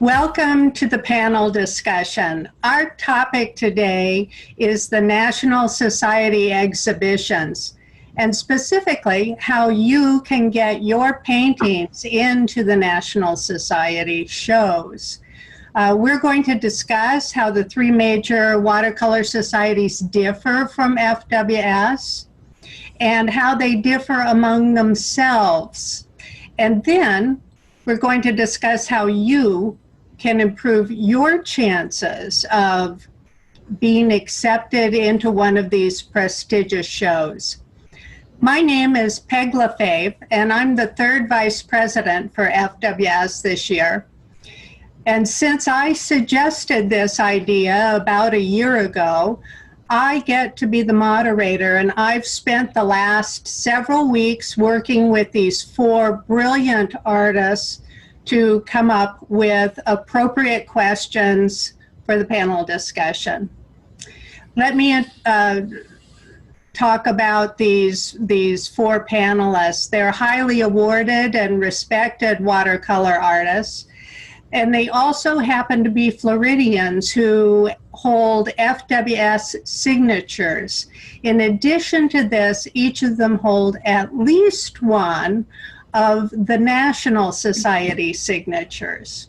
Welcome to the panel discussion. Our topic today is the National Society exhibitions, and specifically how you can get your paintings into the National Society shows. We're going to discuss how the three major watercolor societies differ from FWS and how they differ among themselves. And then we're going to discuss how you can improve your chances of being accepted into one of these prestigious shows. My name is Peg LaFave, and I'm the third vice president for FWS this year. And since I suggested this idea about a year ago, I get to be the moderator, and I've spent the last several weeks working with these four brilliant artists to come up with appropriate questions for the panel discussion. Let me talk about these four panelists. They're highly awarded and respected watercolor artists, and they also happen to be Floridians who hold FWS signatures. In addition to this, each of them hold at least one of the National Society signatures.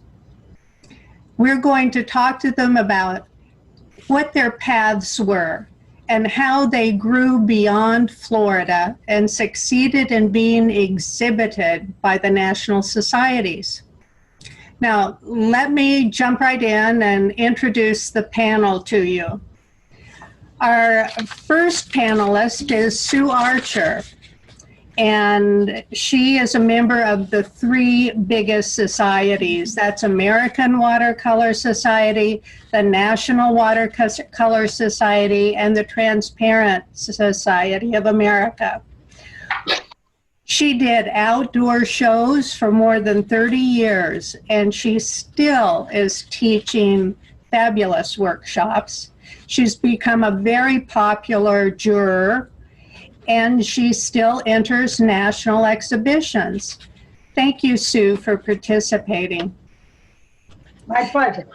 We're going to talk to them about what their paths were and how they grew beyond Florida and succeeded in being exhibited by the National Societies. Now, let me jump right in and introduce the panel to you. Our first panelist is Sue Archer, and she is a member of the three biggest societies. That's American Watercolor Society, the National Watercolor Society, and the Transparent Society of America. She did outdoor shows for more than 30 years, and she still is teaching fabulous workshops. She's become a very popular juror, and she still enters national exhibitions. Thank you, Sue, for participating. My pleasure.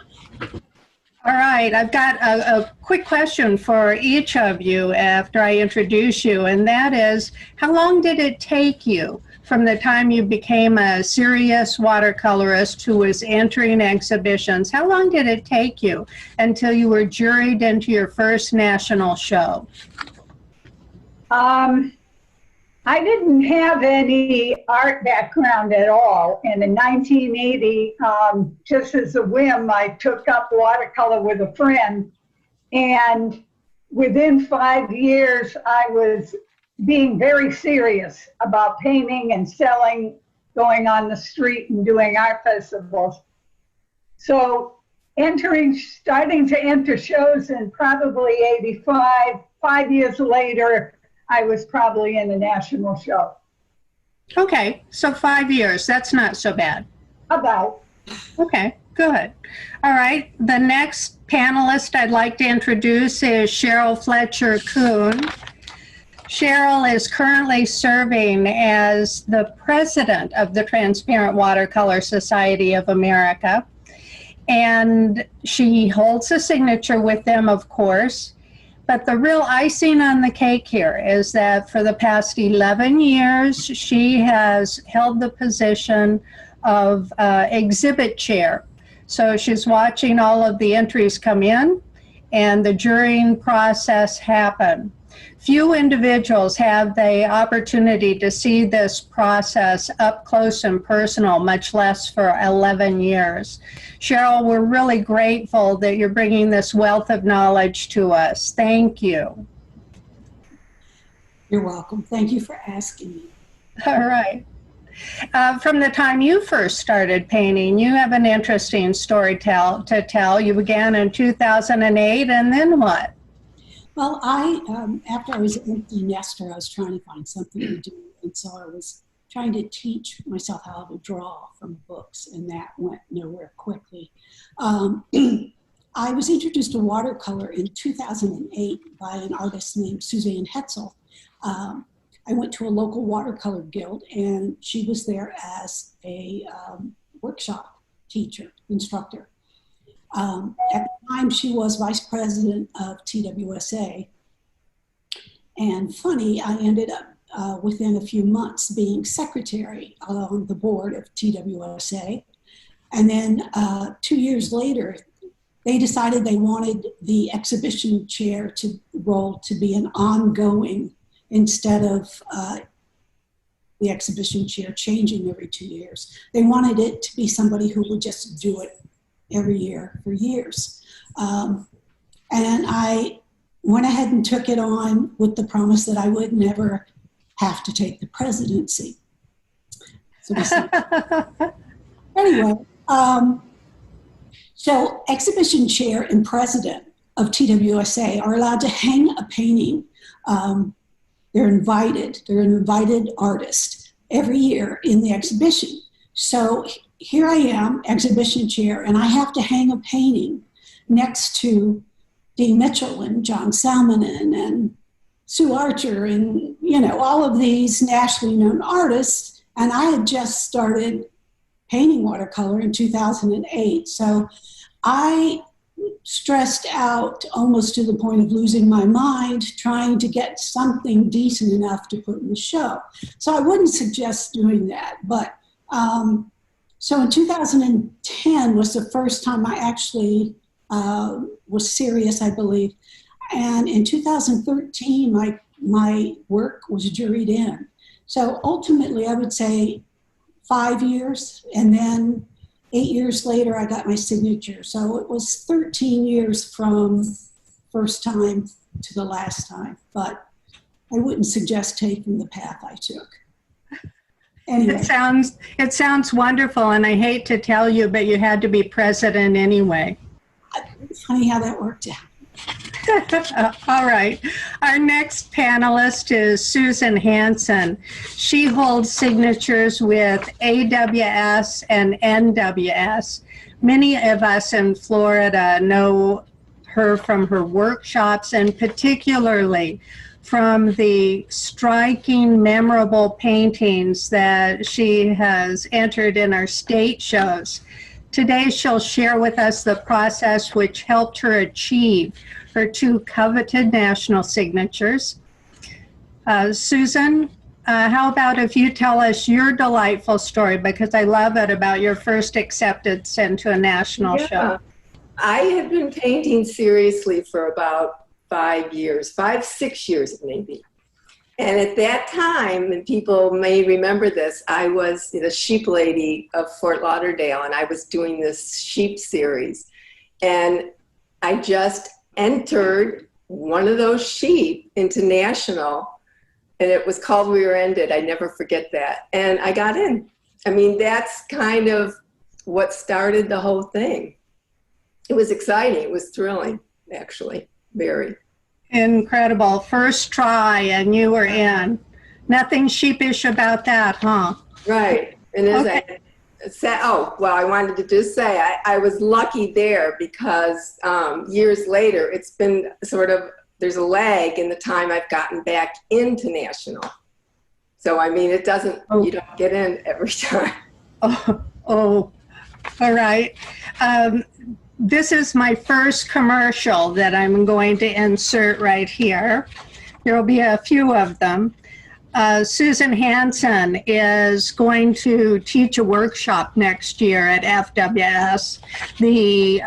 All right, I've got a quick question for each of you after I introduce you, and that is, how long did it take you from the time you became a serious watercolorist who was entering exhibitions? How long did it take you until you were juried into your first national show? I didn't have any art background at all. And in 1980, just as a whim, I took up watercolor with a friend. And within 5 years, I was being very serious about painting and selling, going on the street and doing art festivals. So starting to enter shows in probably 85, 5 years later, I was probably in a national show. Okay, so 5 years, that's not so bad. About. Okay, good. All right, the next panelist I'd like to introduce is Sheryl Fletcher Coon. Sheryl is currently serving as the president of the Transparent Watercolor Society of America, and she holds a signature with them, of course. But the real icing on the cake here is that for the past 11 years, she has held the position of exhibit chair. So she's watching all of the entries come in and the jurying process happen. Few individuals have the opportunity to see this process up close and personal, much less for 11 years. Sheryl, we're really grateful that you're bringing this wealth of knowledge to us. Thank you. You're welcome. Thank you for asking me. All right. From the time you first started painting, you have an interesting story to tell. You began in 2008, and then what? Well, after I was an empty nester, I was trying to find something to do. And so I was trying to teach myself how to draw from books, and that went nowhere quickly. I was introduced to watercolor in 2008 by an artist named Suzanne Hetzel. I went to a local watercolor guild, and she was there as a workshop teacher, instructor. At the time, she was vice president of TWSA. And funny, I ended up within a few months being secretary on the board of TWSA. And then 2 years later, they decided they wanted the exhibition chair role to be an ongoing instead of the exhibition chair changing every 2 years. They wanted it to be somebody who would just do it every year for years. And I went ahead and took it on with the promise that I would never have to take the presidency. So anyway, so exhibition chair and president of TWSA are allowed to hang a painting. They're an invited artist every year in the exhibition. So here I am, exhibition chair, and I have to hang a painting next to Dee Mitchell and John Salmonen and Sue Archer and, all of these nationally known artists. And I had just started painting watercolor in 2008. So I stressed out almost to the point of losing my mind trying to get something decent enough to put in the show. So I wouldn't suggest doing that. But so in 2010 was the first time I actually was serious, I believe. And in 2013, my work was juried in. So ultimately, I would say 5 years, and then 8 years later, I got my signature. So it was 13 years from first time to the last time. But I wouldn't suggest taking the path I took. Anyway. It sounds wonderful, and I hate to tell you, but you had to be president anyway. It's funny how that worked out. All right. Our next panelist is Susan Hansen. She holds signatures with AWS and NWS. Many of us in Florida know her from her workshops, and particularly from the striking, memorable paintings that she has entered in our state shows. Today, she'll share with us the process which helped her achieve her 2 coveted national signatures. Susan, how about if you tell us your delightful story, because I love it, about your first acceptance into a national show. I had been painting seriously for about 5 years, 6 years maybe. And at that time, and people may remember this, I was the sheep lady of Fort Lauderdale, and I was doing this sheep series. And I just entered one of those sheep into national, and it was called We Were Ended. I never forget that. And I got in. I mean, that's kind of what started the whole thing. It was exciting. It was thrilling, actually, very. Incredible. First try, and you were in. Nothing sheepish about that, huh? Right. And as I said, I wanted to just say I was lucky there because years later, it's been sort of, there's a lag in the time I've gotten back into national. So, I mean, it doesn't, you don't get in every time. All right. This is my first commercial that I'm going to insert right here. There will be a few of them. Susan Hansen is going to teach a workshop next year at FWS. The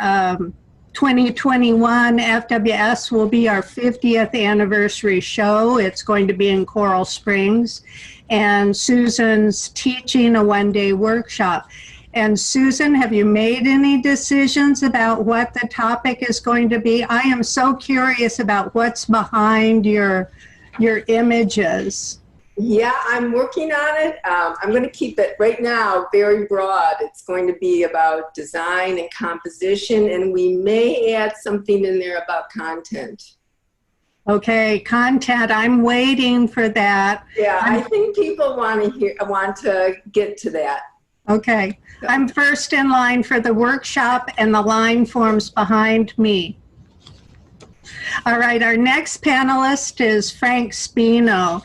2021 FWS will be our 50th anniversary show. It's going to be in Coral Springs. And Susan's teaching a one-day workshop. And Susan, have you made any decisions about what the topic is going to be? I am so curious about what's behind your images. Yeah, I'm working on it. I'm going to keep it right now very broad. It's going to be about design and composition, and we may add something in there about content. Okay, content. I'm waiting for that. Yeah, I think people want to get to that. Okay. I'm first in line for the workshop, and the line forms behind me. All right, our next panelist is Frank Spino.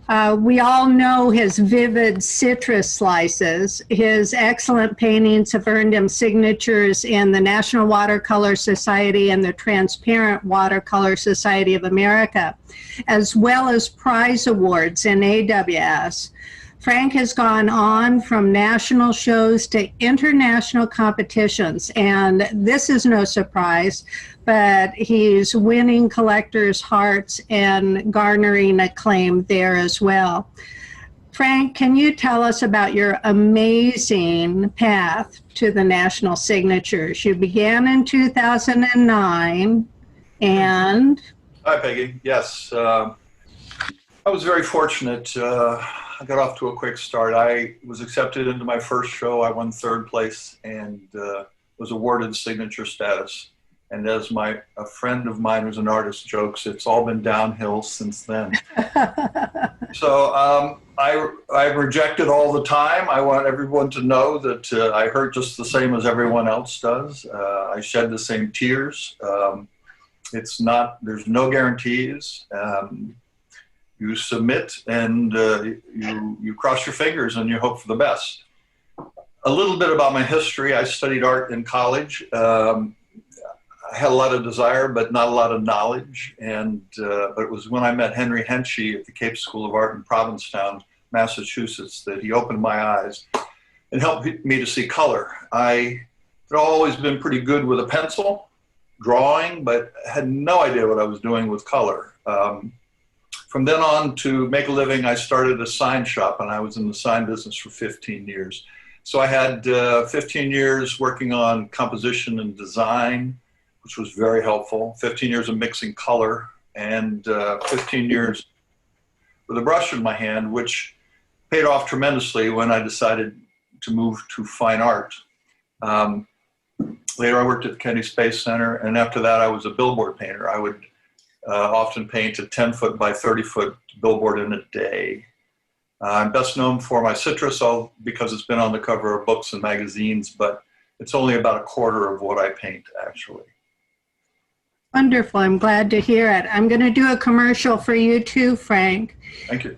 We all know his vivid citrus slices. His excellent paintings have earned him signatures in the National Watercolor Society and the Transparent Watercolor Society of America, as well as prize awards in AWS. Frank has gone on from national shows to international competitions, and this is no surprise, but he's winning collectors' hearts and garnering acclaim there as well. Frank, can you tell us about your amazing path to the national signatures? You began in 2009, and... Hi, Peggy. Yes, I was very fortunate. I got off to a quick start. I was accepted into my first show. I won third place and was awarded signature status. And as a friend of mine who's an artist jokes, it's all been downhill since then. So I've rejected all the time. I want everyone to know that I hurt just the same as everyone else does. I shed the same tears. There's no guarantees. You submit and you cross your fingers and you hope for the best. A little bit about my history. I studied art in college. I had a lot of desire, but not a lot of knowledge. But it was when I met Henry Henchy at the Cape School of Art in Provincetown, Massachusetts, that he opened my eyes and helped me to see color. I had always been pretty good with a pencil, drawing, but had no idea what I was doing with color. From then on, to make a living, I started a sign shop, and I was in the sign business for 15 years. So I had 15 years working on composition and design, which was very helpful, 15 years of mixing color, and 15 years with a brush in my hand, which paid off tremendously when I decided to move to fine art. Later, I worked at the Kennedy Space Center, and after that, I was a billboard painter. I would often paint a 10-foot by 30-foot billboard in a day. I'm best known for my citrus, because it's been on the cover of books and magazines, but it's only about a quarter of what I paint, actually. Wonderful. I'm glad to hear it. I'm going to do a commercial for you too, Frank. Thank you.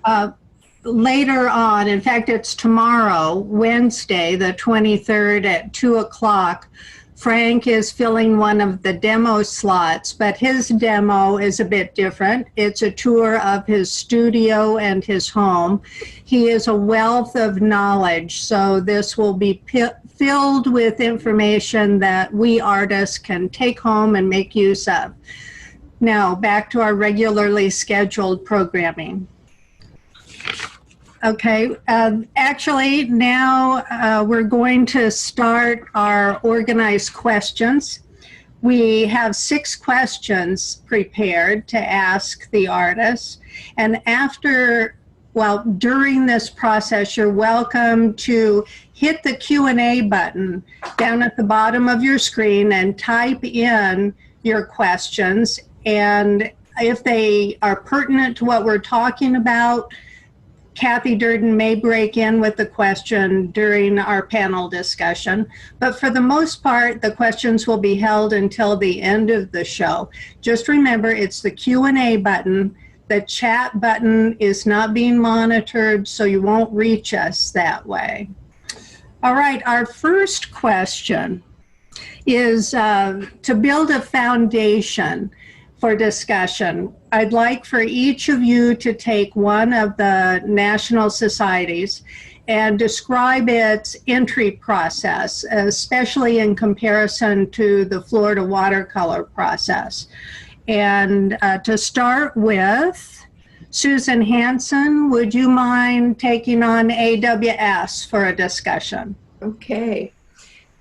Later on, in fact, it's tomorrow, Wednesday, the 23rd at 2 o'clock. Frank is filling one of the demo slots, but his demo is a bit different. It's a tour of his studio and his home. He is a wealth of knowledge, so this will be filled with information that we artists can take home and make use of. Now, back to our regularly scheduled programming. Okay, actually now we're going to start our organized questions. We have 6 questions prepared to ask the artists, and during this process, you're welcome to hit the Q&A button down at the bottom of your screen and type in your questions, and if they are pertinent to what we're talking about, Kathy Durden may break in with the question during our panel discussion, but for the most part, the questions will be held until the end of the show. Just remember, it's the Q&A button. The chat button is not being monitored, so you won't reach us that way. All right, our first question is to build a foundation for discussion. I'd like for each of you to take one of the national societies and describe its entry process, especially in comparison to the Florida watercolor process. And to start with, Susan Hansen, would you mind taking on AWS for a discussion? Okay.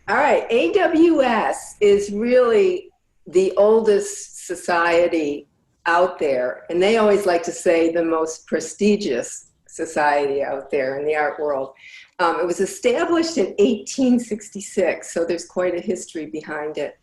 All right. AWS is really the oldest society out there, and they always like to say the most prestigious society out there in the art world. It was established in 1866, so there's quite a history behind it.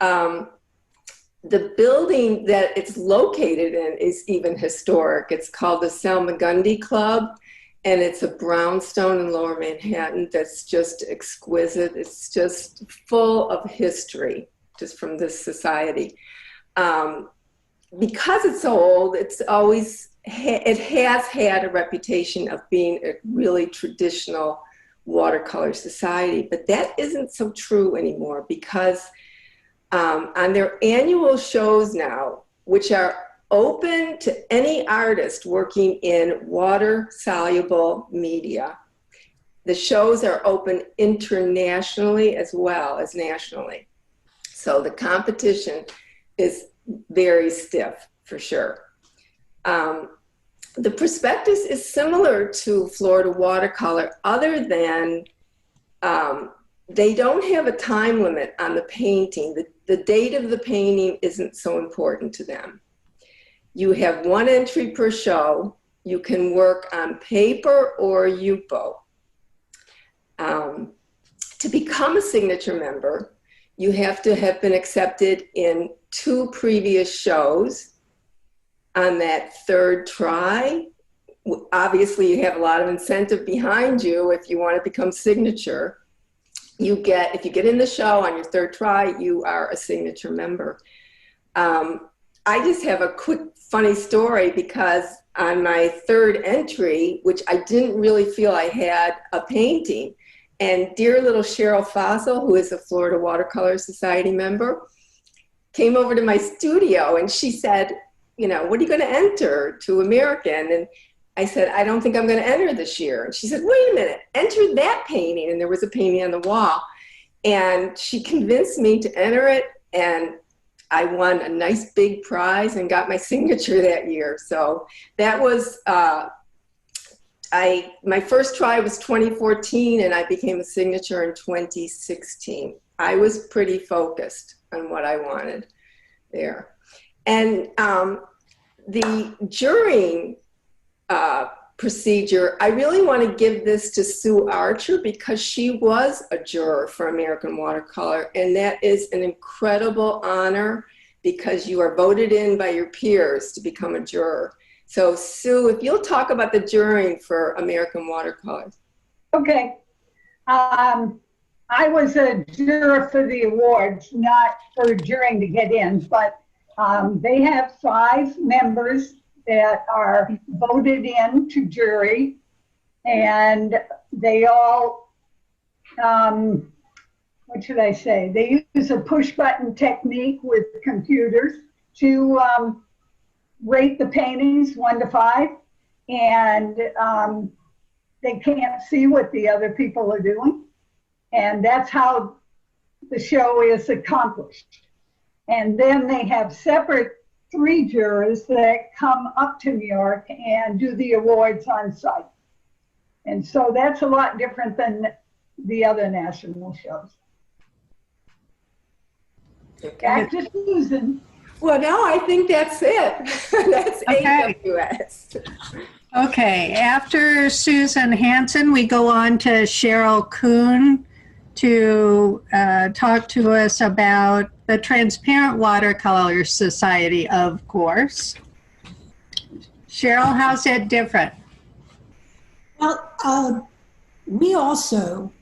The building that it's located in is even historic. It's called the Salmagundi Club, and it's a brownstone in Lower Manhattan that's just exquisite. It's just full of history, just from this society. Because it's so old, it's always it has had a reputation of being a really traditional watercolor society, but that isn't so true anymore because on their annual shows now, which are open to any artist working in water-soluble media, the shows are open internationally as well as nationally. So the competition is very stiff, for sure. The prospectus is similar to Florida watercolor, other than they don't have a time limit on the painting. The date of the painting isn't so important to them. You have one entry per show. You can work on paper or Yupo. To become a signature member, you have to have been accepted in 2 previous shows. On that 3rd try, obviously you have a lot of incentive behind you if you want to become signature. If you get in the show on your 3rd try, you are a signature member. I just have a quick funny story because on my 3rd entry, which I didn't really feel I had a painting, and dear little Sheryl, who is a Florida Watercolor Society member, came over to my studio and she said, you know, what are you going to enter to American? And I said, I don't think I'm going to enter this year. And she said, wait a minute, enter that painting. And there was a painting on the wall. And she convinced me to enter it. And I won a nice big prize and got my signature that year. So that was, my first try was 2014 and I became a signature in 2016. I was pretty focused on what I wanted there. And the jurying procedure, I really want to give this to Sue Archer because she was a juror for American Watercolor, and that is an incredible honor because you are voted in by your peers to become a juror. So Sue, if you'll talk about the jurying for American Watercolor. Okay. I was a juror for the awards, not for jurying to get in, but they have 5 members that are voted in to jury, and they all, what should I say? They use a push button technique with computers to rate the paintings 1 to 5, and they can't see what the other people are doing. And that's how the show is accomplished. And then they have separate 3 jurors that come up to New York and do the awards on site. And so that's a lot different than the other national shows. Okay. Back to Susan. Well, no, I think that's it. That's Okay. AWS. Okay, after Susan Hansen, we go on to Sheryl Coon to talk to us about the Transparent Watercolor Society, of course. Sheryl, how's it different? Well, we also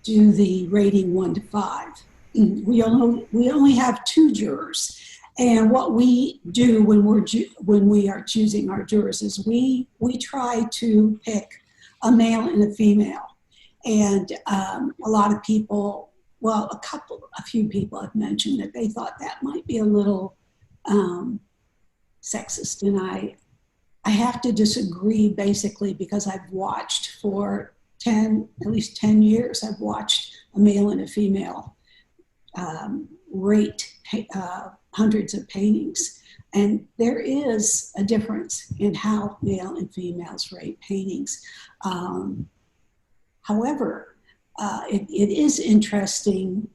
do the rating 1 to 5. We only have 2 jurors. And what we do when we are choosing our jurors is we try to pick a male and a female. And a lot of people, well, a few people have mentioned that they thought that might be a little sexist. And I have to disagree basically because I've watched for at least 10 years, I've watched a male and a female rate hundreds of paintings. And there is a difference in how male and females rate paintings. However, it is interesting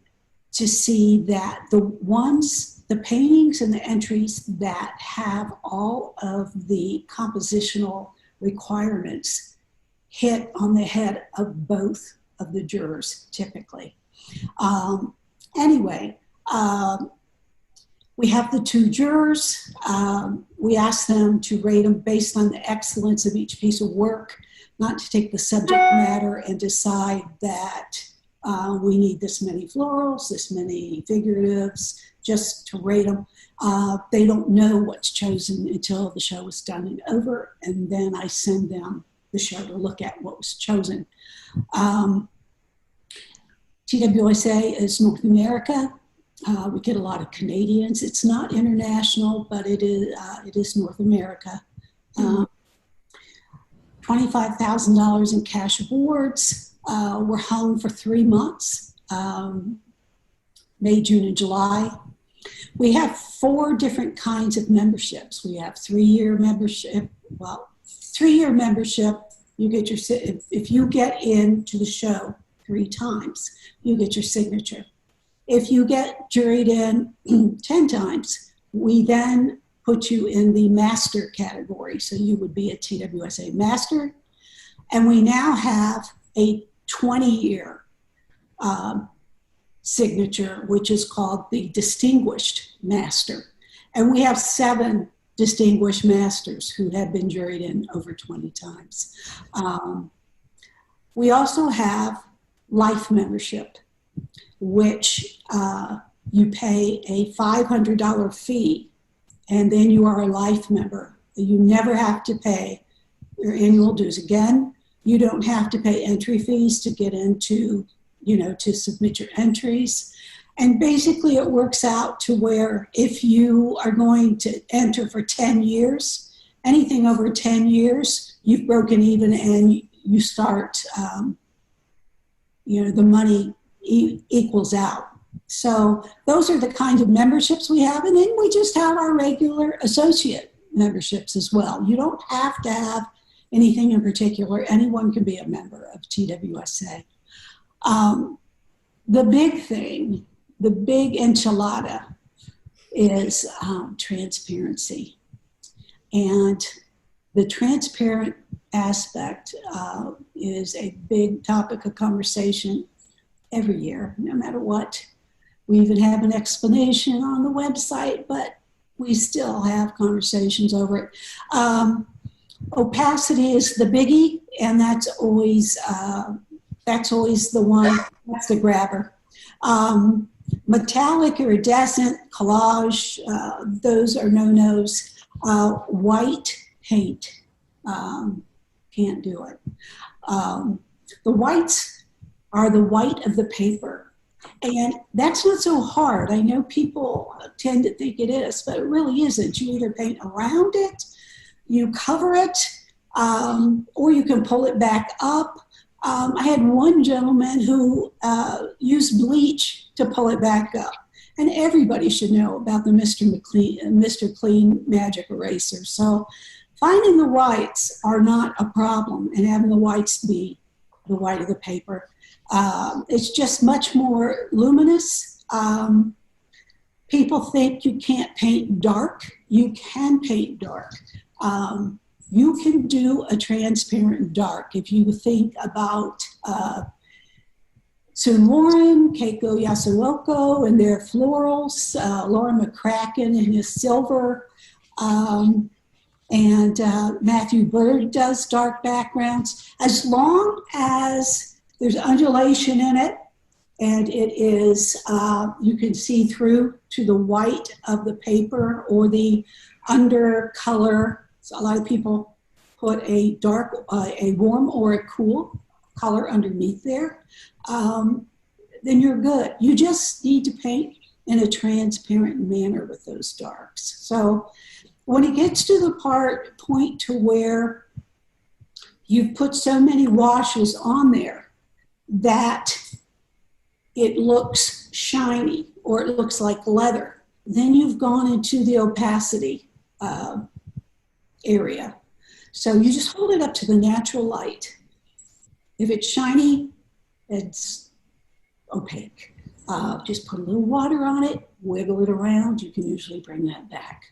to see that the paintings and the entries that have all of the compositional requirements hit on the head of both of the jurors typically. Anyway, we have the 2 jurors. We ask them to rate them based on the excellence of each piece of work, not to take the subject matter and decide that we need this many florals, this many figuratives, just to rate them. They don't know what's chosen until the show is done and over, and then I send them the show to look at what was chosen. TWSA is North America. We get a lot of Canadians. It's not international, but it is North America. $25,000 in cash awards were hung for 3 months, May, June, and July. We have 4 different kinds of memberships. We have 3-year membership. Well, 3-year membership, you get your, if you get into the show 3 times, you get your signature. If you get juried in 10 times, we then put you in the master category. So you would be a TWSA master. And we now have a 20-year signature, which is called the distinguished master. And we have 7 distinguished masters who have been juried in over 20 times. We also have life membership, which you pay a $500 fee, and then you are a life member. You never have to pay your annual dues again. You don't have to pay entry fees to get into, to submit your entries. And basically it works out to where if you are going to enter for 10 years, anything over 10 years, you've broken even and you start, the money equals out. So those are the kinds of memberships we have. And then we just have our regular associate memberships as well. You don't have to have anything in particular. Anyone can be a member of TWSA. The big thing, the big enchilada is transparency. And the transparent aspect is a big topic of conversation every year, no matter what. We even have an explanation on the website, but we still have conversations over it. Opacity is the biggie, and that's always the one, that's the grabber. Metallic, iridescent, collage, those are no-nos. White paint, can't do it. The whites are the white of the paper. And that's not so hard. I know people tend to think it is, but it really isn't. You either paint around it, you cover it, or you can pull it back up. I had one gentleman who used bleach to pull it back up. And everybody should know about the Mr. Clean Magic Eraser. So finding the whites are not a problem, and having the whites be the white of the paper. It's just much more luminous. People think you can't paint dark. You can paint dark. You can do a transparent dark. If you think about Soon Lauren, Keiko Yasuoka and their florals, Laura McCracken and his silver, and Matthew Bird does dark backgrounds. As long as there's undulation in it and it is, you can see through to the white of the paper or the undercolor. So a lot of people put a dark, a warm or a cool color underneath there. Then you're good. You just need to paint in a transparent manner with those darks. So when it gets to the point to where you've put so many washes on there that it looks shiny or it looks like leather, then you've gone into the opacity area. So you just hold it up to the natural light. If it's shiny, it's opaque. Just put a little water on it, wiggle it around. You can usually bring that back.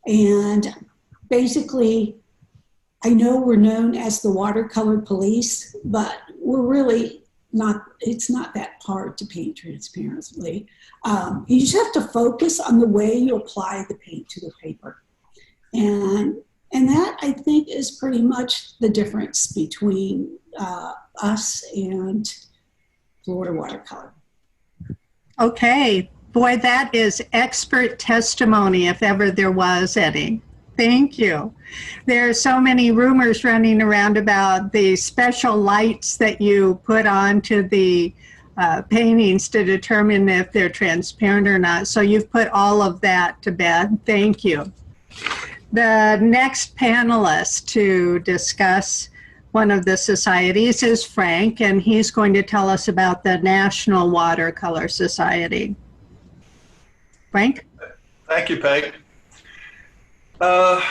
And basically, I know we're known as the watercolor police, but we're really not, it's not that hard to paint transparently. You just have to focus on the way you apply the paint to the paper. And that, I think, is pretty much the difference between us and Florida Watercolor. Okay, Boy, that is expert testimony if ever there was any. Thank you. There are so many rumors running around about the special lights that you put onto the paintings to determine if they're transparent or not. So you've put all of that to bed. Thank you. The next panelist to discuss one of the societies is Frank, and he's going to tell us about the National Watercolor Society. Frank? Thank you, Peg. I'll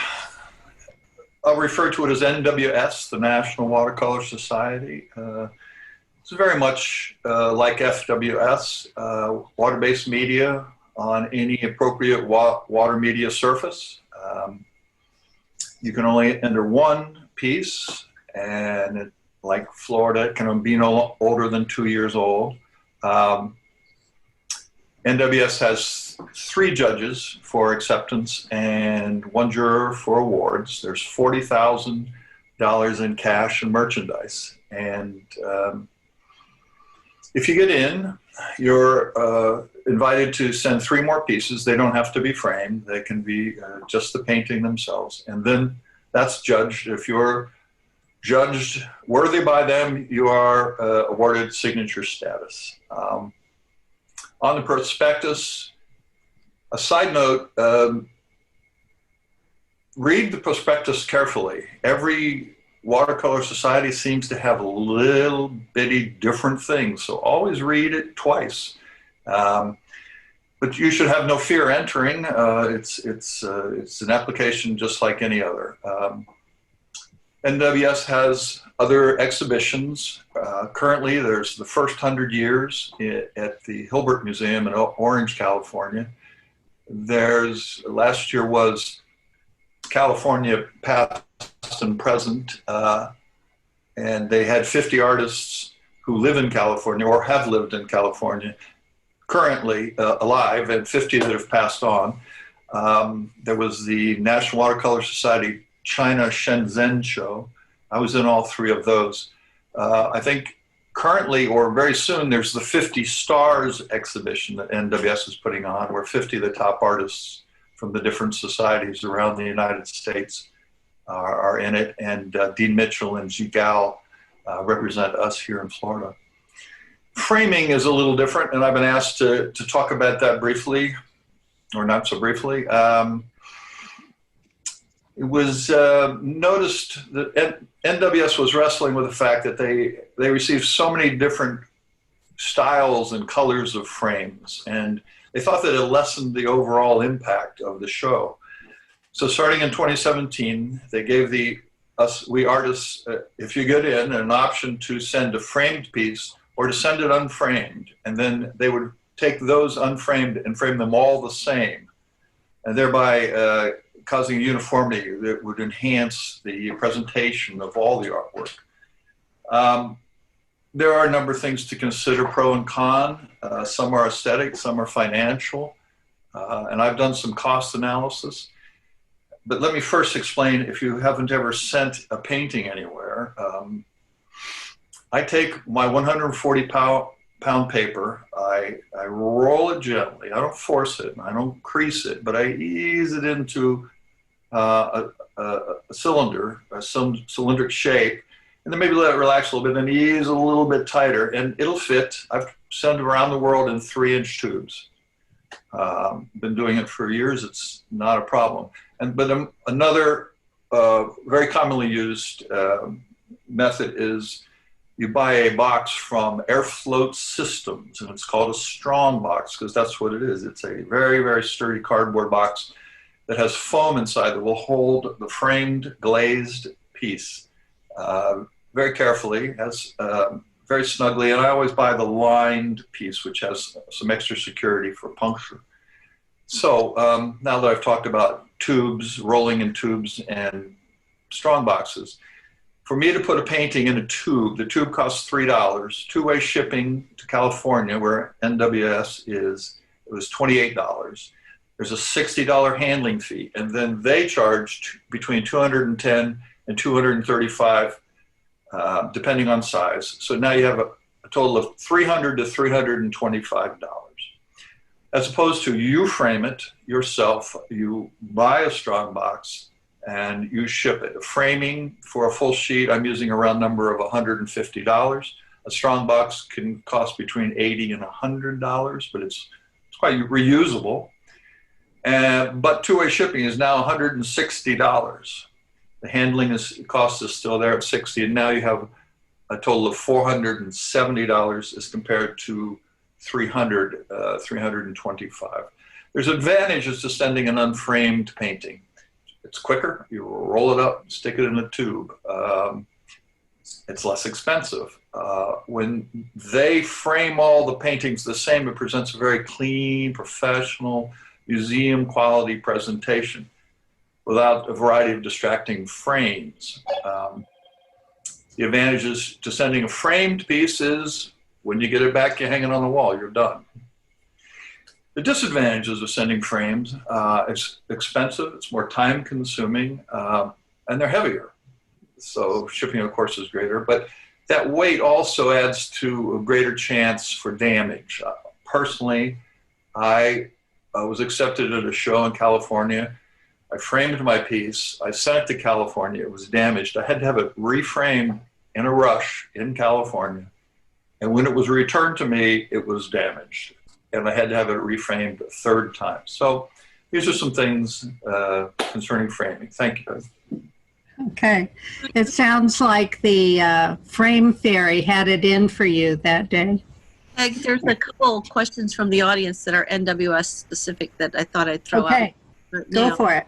refer to it as NWS, the National Watercolor Society. It's very much like FWS, water-based media on any appropriate water media surface. You can only enter one piece, and like Florida, it can be no older than 2 years old. NWS has 3 judges for acceptance and 1 juror for awards. There's $40,000 in cash and merchandise. And if you get in, you're invited to send 3 more pieces. They don't have to be framed. They can be just the painting themselves. And then that's judged. If you're judged worthy by them, you are awarded signature status. On the prospectus, a side note, read the prospectus carefully. Every watercolor society seems to have a little bitty different things, so always read it twice. But you should have no fear entering. It's an application just like any other. NWS has other exhibitions. Currently, there's the first 100 years at the Hilbert Museum in Orange, California. Last year was California past and present, and they had 50 artists who live in California or have lived in California currently alive, and 50 that have passed on. There was the National Watercolor Society China Shenzhen show. I was in all 3 of those. I think currently or very soon there's the 50 Stars exhibition that NWS is putting on, where 50 of the top artists from the different societies around the United States are in it, and Dean Mitchell and Jigal represent us here in Florida. Framing is a little different, and I've been asked to talk about that briefly, or not so briefly. It was noticed that NWS was wrestling with the fact that they received so many different styles and colors of frames, and they thought that it lessened the overall impact of the show. So starting in 2017, they gave we artists, if you get in, an option to send a framed piece or to send it unframed, and then they would take those unframed and frame them all the same, and thereby causing a uniformity that would enhance the presentation of all the artwork. There are a number of things to consider, pro and con. Some are aesthetic, some are financial, and I've done some cost analysis. But let me first explain, if you haven't ever sent a painting anywhere, I take my 140-pound paper, I roll it gently, I don't force it, I don't crease it, but I ease it into a cylinder, some cylindric shape, and then maybe let it relax a little bit, and then ease a little bit tighter, and it'll fit. I've sent it around the world in 3-inch tubes. Been doing it for years, it's not a problem. But another very commonly used method is you buy a box from Airfloat Systems, and it's called a strong box because that's what it is. It's a very, very sturdy cardboard box that has foam inside that will hold the framed glazed piece very carefully, has very snugly, and I always buy the lined piece, which has some extra security for puncture. So now that I've talked about tubes, rolling in tubes, and strong boxes, for me to put a painting in a tube, the tube costs $3. Two-way shipping to California, where NWS is, it was $28. There's a $60 handling fee, and then they charged between $210 and $235, depending on size. So now you have a total of $300 to $325. as opposed to you frame it yourself, you buy a strong box and you ship it. Framing for a full sheet, I'm using a round number of $150. A strong box can cost between $80 and $100, but it's quite reusable. But two-way shipping is now $160. The handling cost is still there at $60, and now you have a total of $470 as compared to $325. There's advantages to sending an unframed painting. It's quicker. You roll it up, stick it in a tube. It's less expensive. When they frame all the paintings the same, it presents a very clean, professional, museum quality presentation without a variety of distracting frames. The advantages to sending a framed piece is when you get it back, you hang it on the wall, you're done. The disadvantages of sending frames, it's expensive, it's more time consuming, and they're heavier. So shipping, of course, is greater, but that weight also adds to a greater chance for damage. Personally, I was accepted at a show in California. I framed my piece. I sent it to California. It was damaged. I had to have it reframed in a rush in California. And when it was returned to me, it was damaged. And I had to have it reframed a third time. So these are some things concerning framing. Thank you. Okay. It sounds like the frame fairy had it in for you that day. Peg, there's a couple questions from the audience that are NWS specific that I thought I'd throw out. Okay, go for it.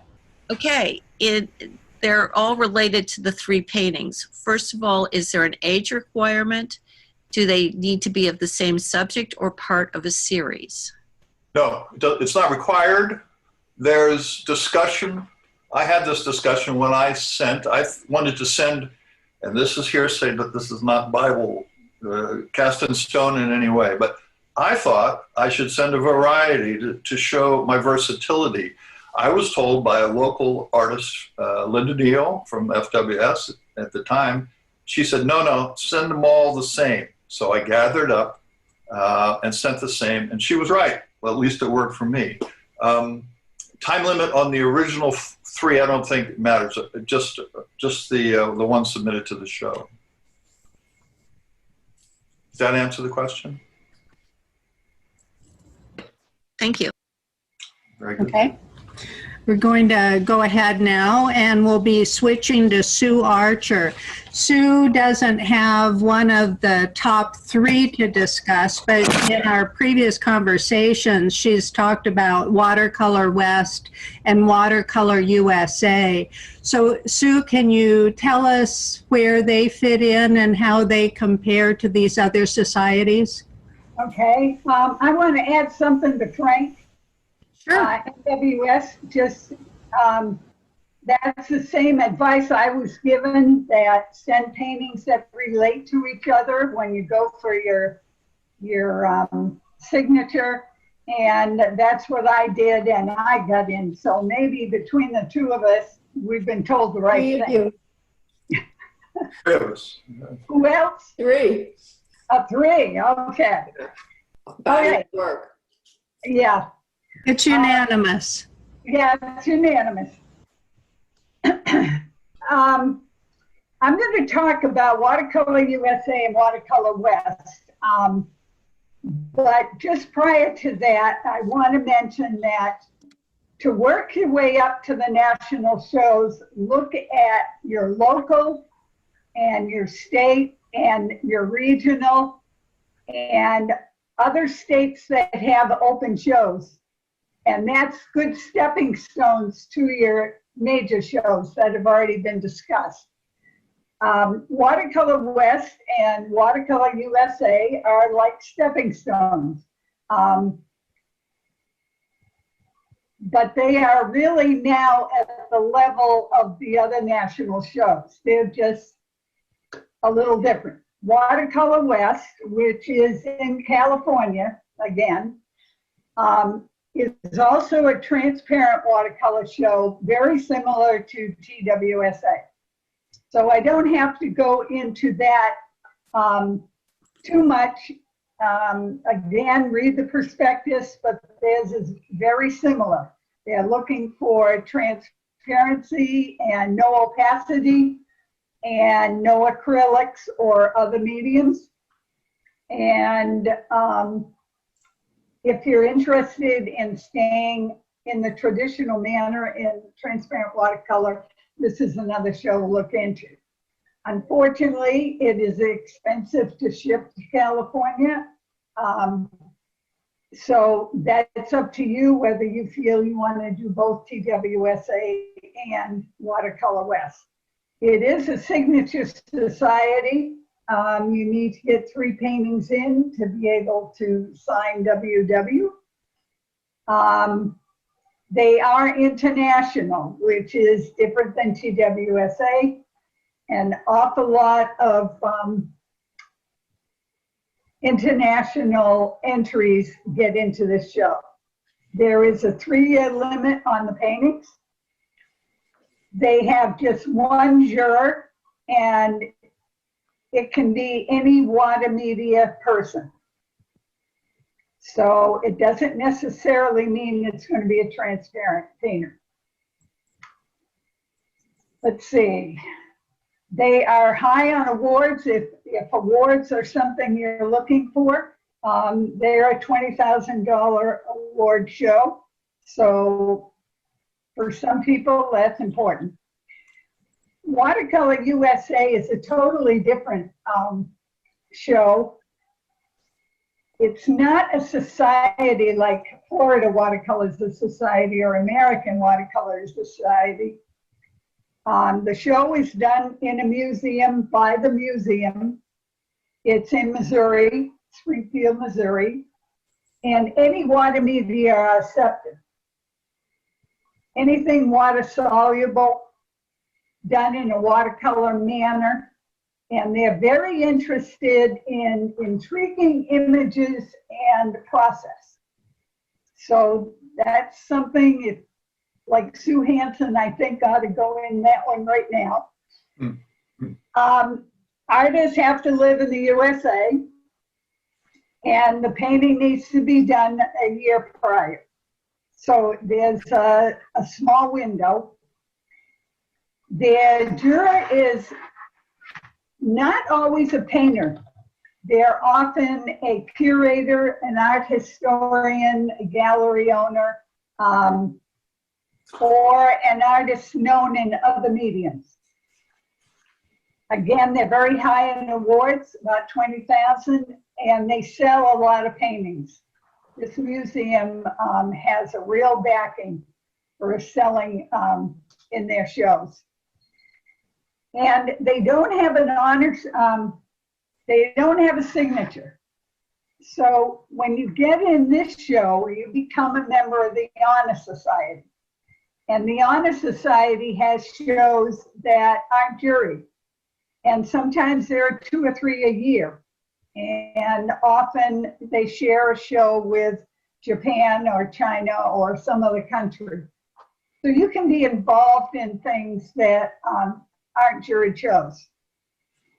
Okay, they're all related to the three paintings. First of all, is there an age requirement? Do they need to be of the same subject or part of a series? No, it's not required. There's discussion. I had this discussion when I wanted to send, and this is hearsay, but this is not Bible cast in stone in any way, but I thought I should send a variety to show my versatility. I was told by a local artist, Linda Neal from FWS at the time, she said, no, send them all the same. So I gathered up and sent the same, and she was right. Well, at least it worked for me. Time limit on the original three, I don't think matters. Just the one submitted to the show. Does that answer the question? Thank you. Very good. Okay. We're going to go ahead now, and we'll be switching to Sue Archer. Sue doesn't have one of the top three to discuss, but in our previous conversations, she's talked about Watercolor West and Watercolor USA. So, Sue, can you tell us where they fit in and how they compare to these other societies? Okay, I want to add something to Frank. Sure. NWS, that's the same advice I was given, that send paintings that relate to each other when you go for your signature, and that's what I did, and I got in. So maybe between the two of us, we've been told the right thing. Three of us. Who else? Three. Three, okay. Body work. Yeah. It's unanimous. Yeah, it's unanimous. I'm going to talk about Watercolor USA and Watercolor West. But just prior to that, I want to mention that to work your way up to the national shows, look at your local and your state and your regional and other states that have open shows. And that's good stepping stones to your major shows that have already been discussed. Watercolor West and Watercolor USA are like stepping stones. But they are really now at the level of the other national shows. They're just a little different. Watercolor West, which is in California, again, is also a transparent watercolor show, very similar to TWSA. So I don't have to go into that too much Again, read the prospectus, but theirs is very similar. They're looking for transparency and no opacity and no acrylics or other mediums. And if you're interested in staying in the traditional manner in transparent watercolor, this is another show to look into. Unfortunately, it is expensive to ship to California. So that's up to you whether you feel you want to do both TWSA and Watercolor West. It is a signature society. You need to get 3 paintings in to be able to sign WW. They are international, which is different than TWSA. An awful lot of international entries get into this show. There is a 3-year limit on the paintings. They have just one juror, and it can be any water media person. So it doesn't necessarily mean it's going to be a transparent painter. Let's see. They are high on awards. If awards are something you're looking for, they're a $20,000 award show. So for some people, that's important. Watercolor USA is a totally different show. It's not a society like Florida Watercolor Society or American Watercolor Society. The show is done in a museum by the museum. It's in Missouri, Springfield, Missouri, and any water media are accepted. Anything water soluble, done in a watercolor manner, and they're very interested in intriguing images and process. So that's something, like Sue Hansen, I think ought to go in that one right now. Artists have to live in the USA, and the painting needs to be done a year prior. So there's a small window. Their juror is not always a painter. They're often a curator, an art historian, a gallery owner, or an artist known in other mediums. Again, they're very high in awards, about 20,000, and they sell a lot of paintings. This museum has a real backing for selling in their shows. And they don't have an honors, they don't have a signature. So when you get in this show, you become a member of the Honor Society. And the Honor Society has shows that aren't juried. And sometimes there are 2 or 3 a year. And often they share a show with Japan or China or some other country. So you can be involved in things that aren't juried shows,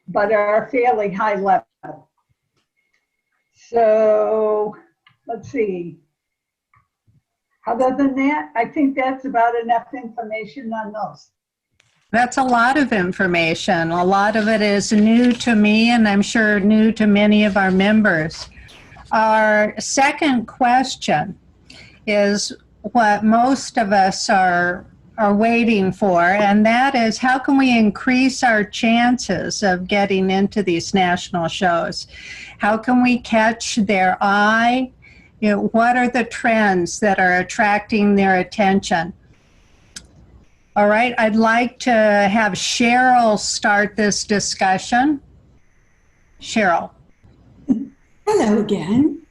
but are fairly high level. So let's see. Other than that, I think that's about enough information on those. That's a lot of information. A lot of it is new to me, and I'm sure new to many of our members. Our second question is what most of us are waiting for, and that is, how can we increase our chances of getting into these national shows? How can we catch their eye? You know, what are the trends that are attracting their attention? All right, I'd like to have Sheryl start this discussion. Sheryl. Hello again.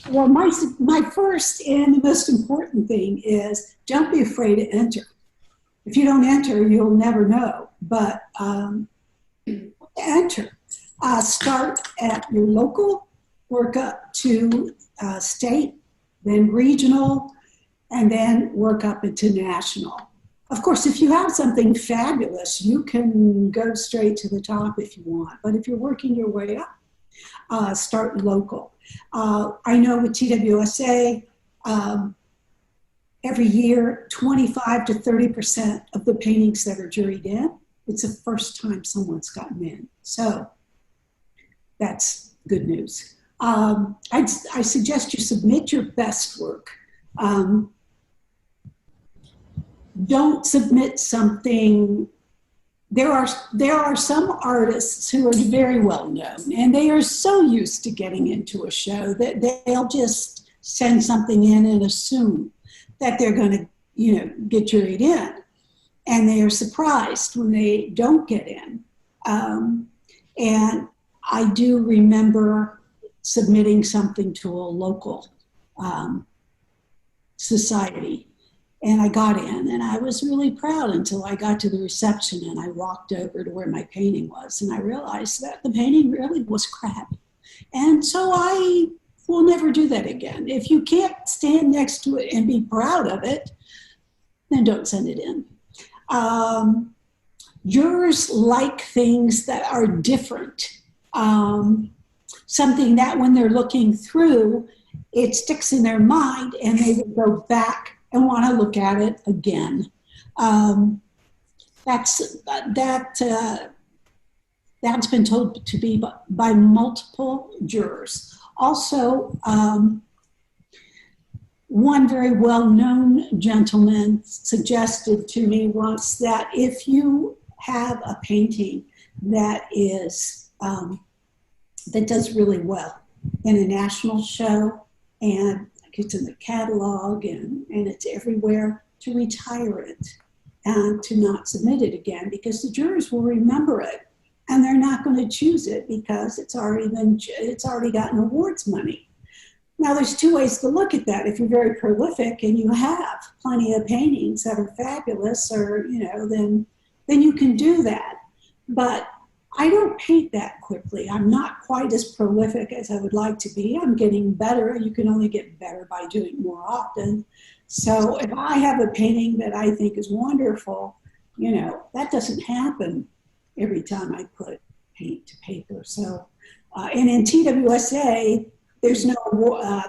Well, my first and the most important thing is don't be afraid to enter. If you don't enter, you'll never know. But enter. Start at your local, work up to state, then regional, and then work up into national. Of course, if you have something fabulous, you can go straight to the top if you want. But if you're working your way up, start local. I know with TWSA, every year, 25 to 30% of the paintings that are juried in, it's the first time someone's gotten in. So that's good news. I suggest you submit your best work. Don't submit something. There are some artists who are very well known, and they are so used to getting into a show that they'll just send something in and assume that they're going to, get juried in, and they are surprised when they don't get in. And I do remember submitting something to a local society. And I got in, and I was really proud until I got to the reception and I walked over to where my painting was, and I realized that the painting really was crap. And so I will never do that again. If you can't stand next to it and be proud of it, then don't send it in. Jurors like things that are different. Something that when they're looking through, it sticks in their mind and they will go back and want to look at it again. That's been told to be by multiple jurors. Also, one very well-known gentleman suggested to me once that if you have a painting that is that does really well in a national show and it's in the catalog and it's everywhere, to retire it and to not submit it again, because the jurors will remember it and they're not going to choose it because it's already gotten awards money. Now there's two ways to look at that. If you're very prolific and you have plenty of paintings that are fabulous, or then you can do that. But I don't paint that quickly. I'm not quite as prolific as I would like to be. I'm getting better. You can only get better by doing more often. So if I have a painting that I think is wonderful, that doesn't happen every time I put paint to paper. So, and in TWSA, there's no,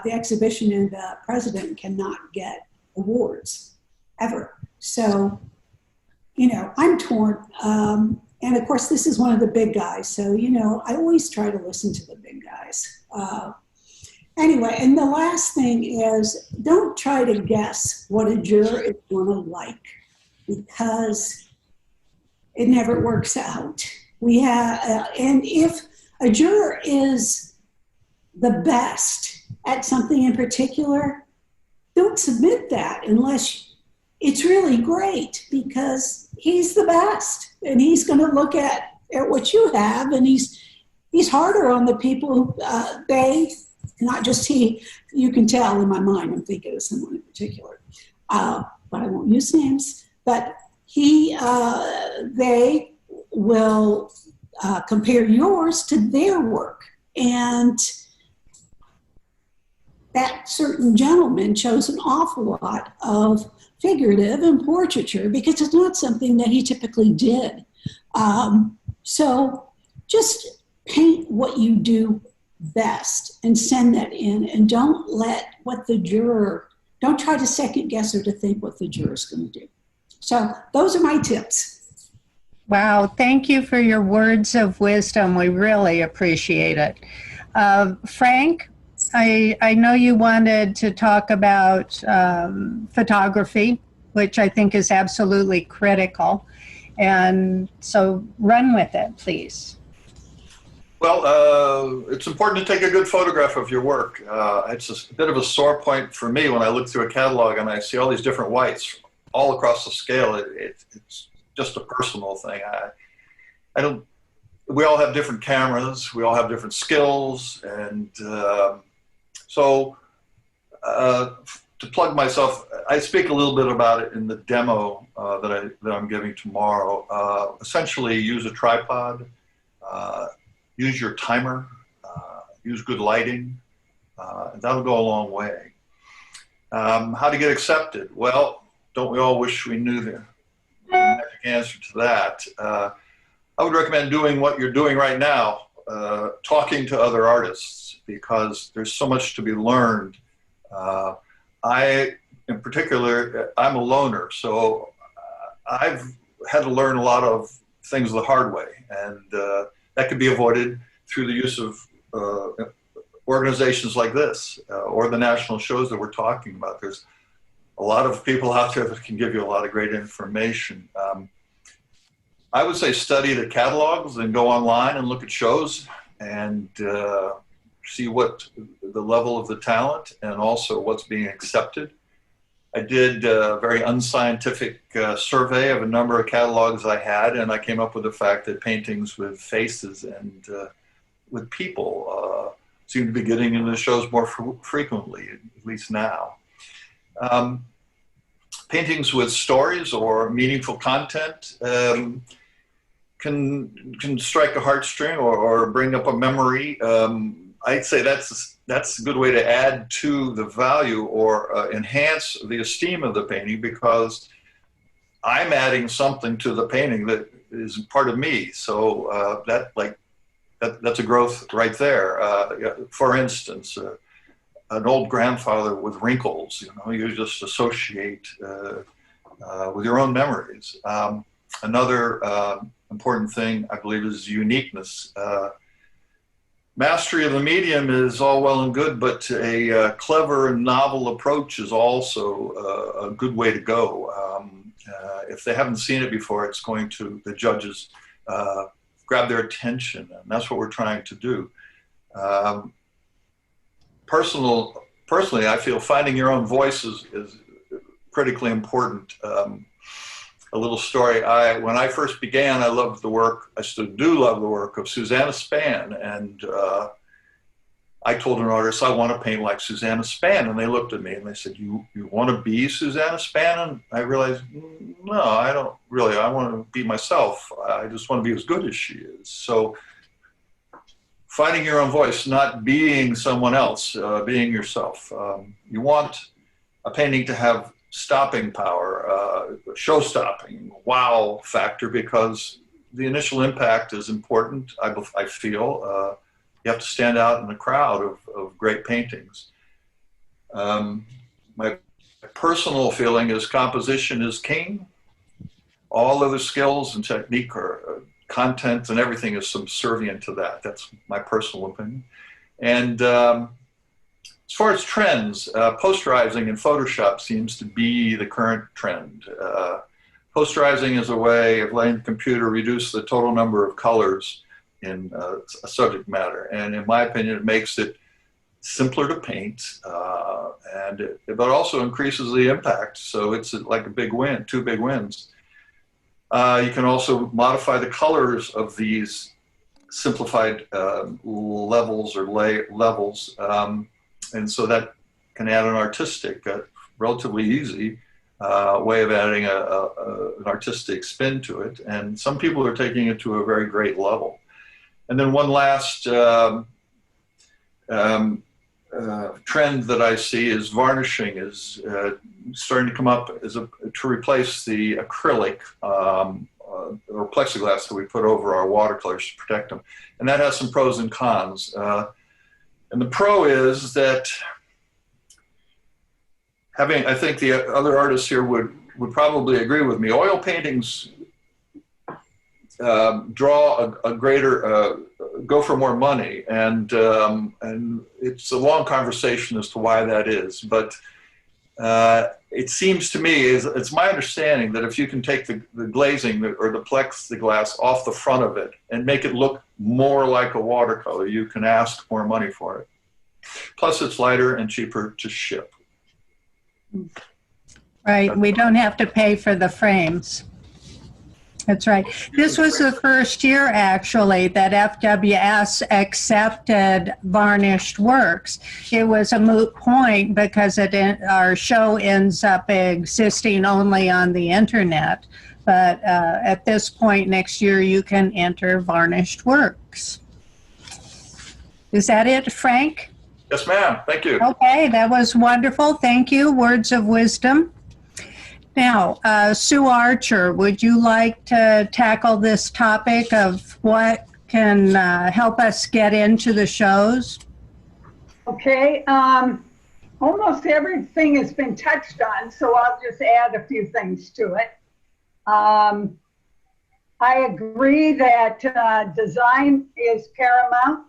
the exhibition and the president cannot get awards ever. So, I'm torn. And of course, this is one of the big guys. So, I always try to listen to the big guys. Anyway, and the last thing is, don't try to guess what a juror is going to like, because it never works out. And if a juror is the best at something in particular, don't submit that unless it's really great, because he's the best and he's going to look at what you have, and he's harder on the people who not just he. You can tell in my mind I'm thinking of someone in particular, but I won't use names. But they will compare yours to their work, and that certain gentleman chose an awful lot of figurative and portraiture because it's not something that he typically did. So just paint what you do best and send that in, and don't try to second guess or to think what the juror's going to do. So those are my tips. Wow, thank you for your words of wisdom. We really appreciate it. Frank, I know you wanted to talk about photography, which I think is absolutely critical. And so run with it, please. Well, it's important to take a good photograph of your work. It's a bit of a sore point for me when I look through a catalog and I see all these different whites all across the scale. It's just a personal thing. We all have different cameras, we all have different skills, and so to plug myself, I speak a little bit about it in the demo that I'm giving tomorrow. Essentially, use a tripod, use your timer, use good lighting. That'll go a long way. How to get accepted? Well, don't we all wish we knew magic answer to that. I would recommend doing what you're doing right now, talking to other artists, because there's so much to be learned. In particular, I'm a loner, so I've had to learn a lot of things the hard way, and that could be avoided through the use of organizations like this, or the national shows that we're talking about. There's a lot of people out there that can give you a lot of great information. I would say study the catalogs and go online and look at shows and see what the level of the talent and also what's being accepted. I did a very unscientific survey of a number of catalogs I had, and I came up with the fact that paintings with faces and with people seem to be getting into the shows more frequently, at least now. Paintings with stories or meaningful content can strike a heartstring or bring up a memory. I'd say that's a good way to add to the value or enhance the esteem of the painting, because I'm adding something to the painting that is part of me. So that's a growth right there. For instance, an old grandfather with wrinkles, you just associate with your own memories. Another important thing, I believe, is uniqueness. Mastery of the medium is all well and good, but a clever and novel approach is also a good way to go. If they haven't seen it before, it's going to, the judges, grab their attention, and that's what we're trying to do. Personally, I feel finding your own voice is critically important. A little story, when I first began, I loved the work, I still do love the work of Susanna Spann, and I told an artist, I want to paint like Susanna Spann, and they looked at me and they said, you want to be Susanna Spann? And I realized, no, I don't really, I want to be myself. I just want to be as good as she is. So finding your own voice, not being someone else, being yourself. You want a painting to have stopping power, show-stopping, wow factor, because the initial impact is important, I feel. You have to stand out in a crowd of great paintings. My personal feeling is composition is king. All other skills and technique or content and everything is subservient to that. That's my personal opinion. And as far as trends, posterizing in Photoshop seems to be the current trend. Posterizing is a way of letting the computer reduce the total number of colors in a subject matter. And in my opinion, it makes it simpler to paint, but also increases the impact. So it's like a big win, two big wins. You can also modify the colors of these simplified levels or levels. And so that can add an artistic, relatively easy way of adding an artistic spin to it. And some people are taking it to a very great level. And then one last trend that I see is varnishing is starting to come up as to replace the acrylic or plexiglass that we put over our watercolors to protect them. And that has some pros and cons. And the pro is that I think the other artists here would probably agree with me, oil paintings draw a greater, go for more money. And it's a long conversation as to why that is. But it seems to me, it's my understanding that if you can take the glazing or the plexiglass off the front of it and make it look more like a watercolor, you can ask more money for it. Plus, it's lighter and cheaper to ship. Right, we don't have to pay for the frames. That's right. This was the first year, actually, that FWS accepted varnished works. It was a moot point because our show ends up existing only on the internet. But at this point next year, you can enter varnished works. Is that it, Frank? Yes, ma'am. Thank you. Okay, that was wonderful. Thank you. Words of wisdom. Now, Sue Archer, would you like to tackle this topic of what can help us get into the shows? Okay, almost everything has been touched on, so I'll just add a few things to it. I agree that design is paramount.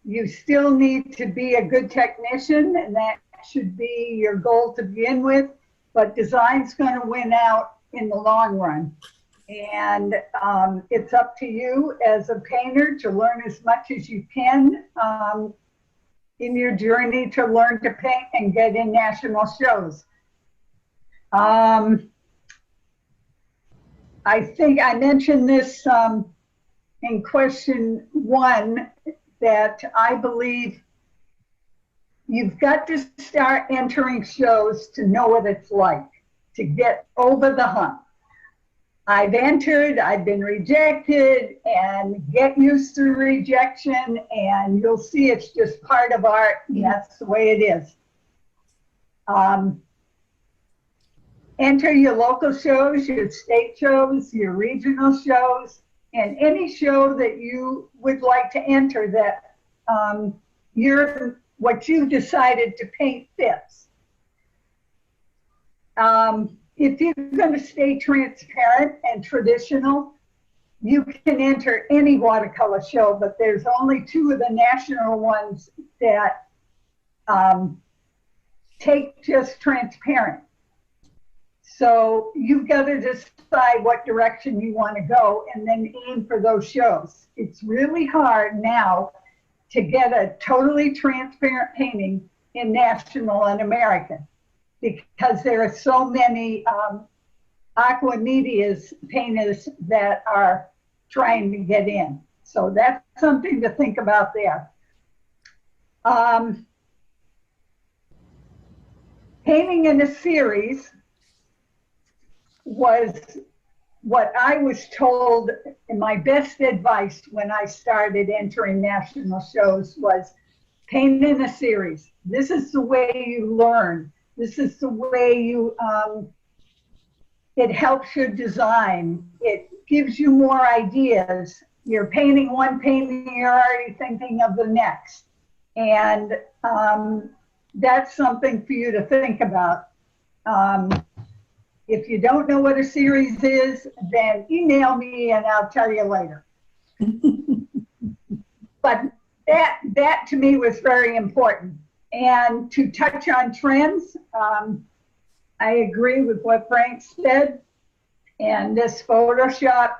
You still need to be a good technician, and that should be your goal to begin with, but design's going to win out in the long run. And it's up to you as a painter to learn as much as you can in your journey to learn to paint and get in national shows. I think I mentioned this in question 1, that I believe you've got to start entering shows to know what it's like, to get over the hump. I've entered, I've been rejected, and get used to rejection, and you'll see it's just part of art, and that's the way it is. Enter your local shows, your state shows, your regional shows, and any show that you would like to enter that what you decided to paint fits. If you're going to stay transparent and traditional, you can enter any watercolor show, but there's only 2 of the national ones that take just transparent. So you've got to decide what direction you want to go and then aim for those shows. It's really hard now to get a totally transparent painting in national and American, because there are so many aqua medias painters that are trying to get in. So that's something to think about there. Painting in a series was what I was told, and my best advice when I started entering national shows was paint in a series. This is the way you learn. This is the way you, it helps your design. It gives you more ideas. You're painting one painting, you're already thinking of the next. And that's something for you to think about. If you don't know what a series is, then email me and I'll tell you later. But that to me was very important. And to touch on trends, I agree with what Frank said. And this Photoshop,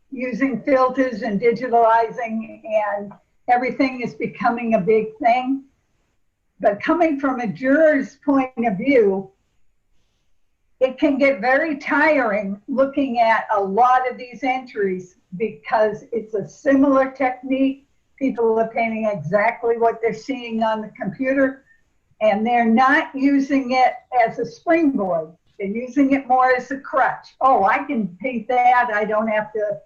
using filters and digitalizing and everything is becoming a big thing. But coming from a juror's point of view, it can get very tiring looking at a lot of these entries because it's a similar technique. People are painting exactly what they're seeing on the computer, and they're not using it as a springboard. They're using it more as a crutch. Oh, I can paint that. I don't have to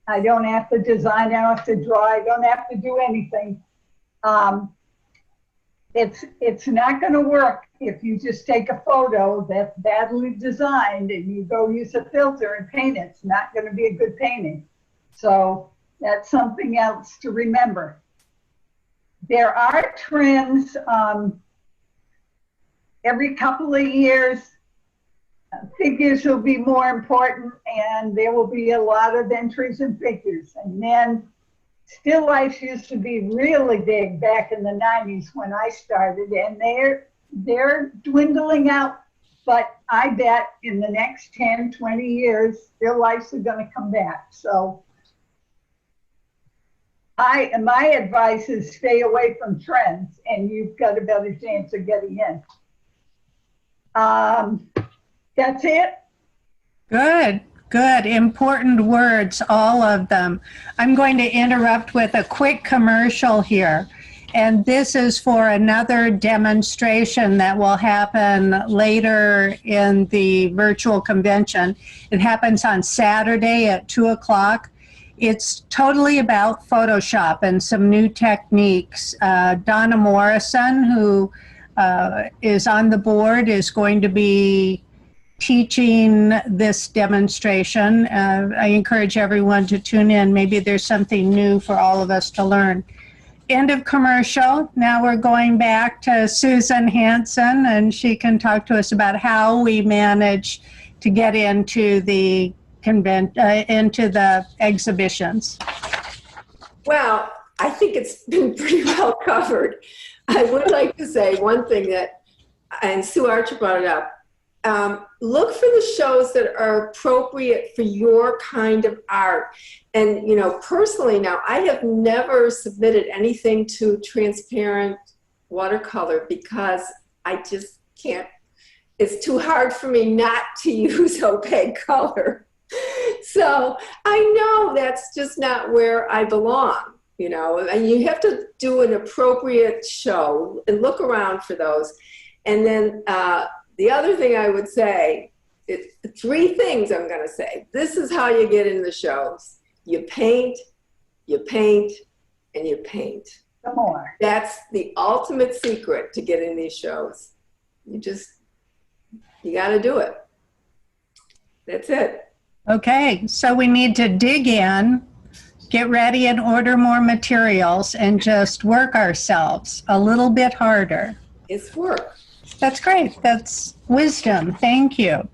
design. I don't have to draw. I don't have to do anything. It's not going to work if you just take a photo that's badly designed and you go use a filter and paint it. It's not going to be a good painting. So that's something else to remember. There are trends every couple of years. Figures will be more important, and there will be a lot of entries in figures. And then still lifes used to be really big back in the 90s when I started, and they're dwindling out. But I bet in the next 10, 20 years, still lifes are going to come back. So my advice is stay away from trends, and you've got a better chance of getting in. That's it. Good. Good, important words, all of them. I'm going to interrupt with a quick commercial here. And this is for another demonstration that will happen later in the virtual convention. It happens on Saturday at 2 o'clock. It's totally about Photoshop and some new techniques. Donna Morrison, who is on the board, is going to be teaching this demonstration. I encourage everyone to tune in. Maybe there's something new for all of us to learn. End of commercial. Now we're going back to Susan Hansen, and she can talk to us about how we manage to get into the exhibitions. Well, I think it's been pretty well covered. I would like to say one thing that, and Sue Archer brought it up, look for the shows that are appropriate for your kind of art. And, you know, personally now, I have never submitted anything to transparent watercolor because I just can't, it's too hard for me not to use opaque color. So I know that's just not where I belong, you know, and you have to do an appropriate show and look around for those. And then the other thing I would say, it's 3 things I'm going to say. This is how you get in the shows. You paint, and you paint. Some more. That's the ultimate secret to get in these shows. You got to do it. That's it. Okay, so we need to dig in, get ready and order more materials, and just work ourselves a little bit harder. It's work. That's great. That's wisdom. Thank you.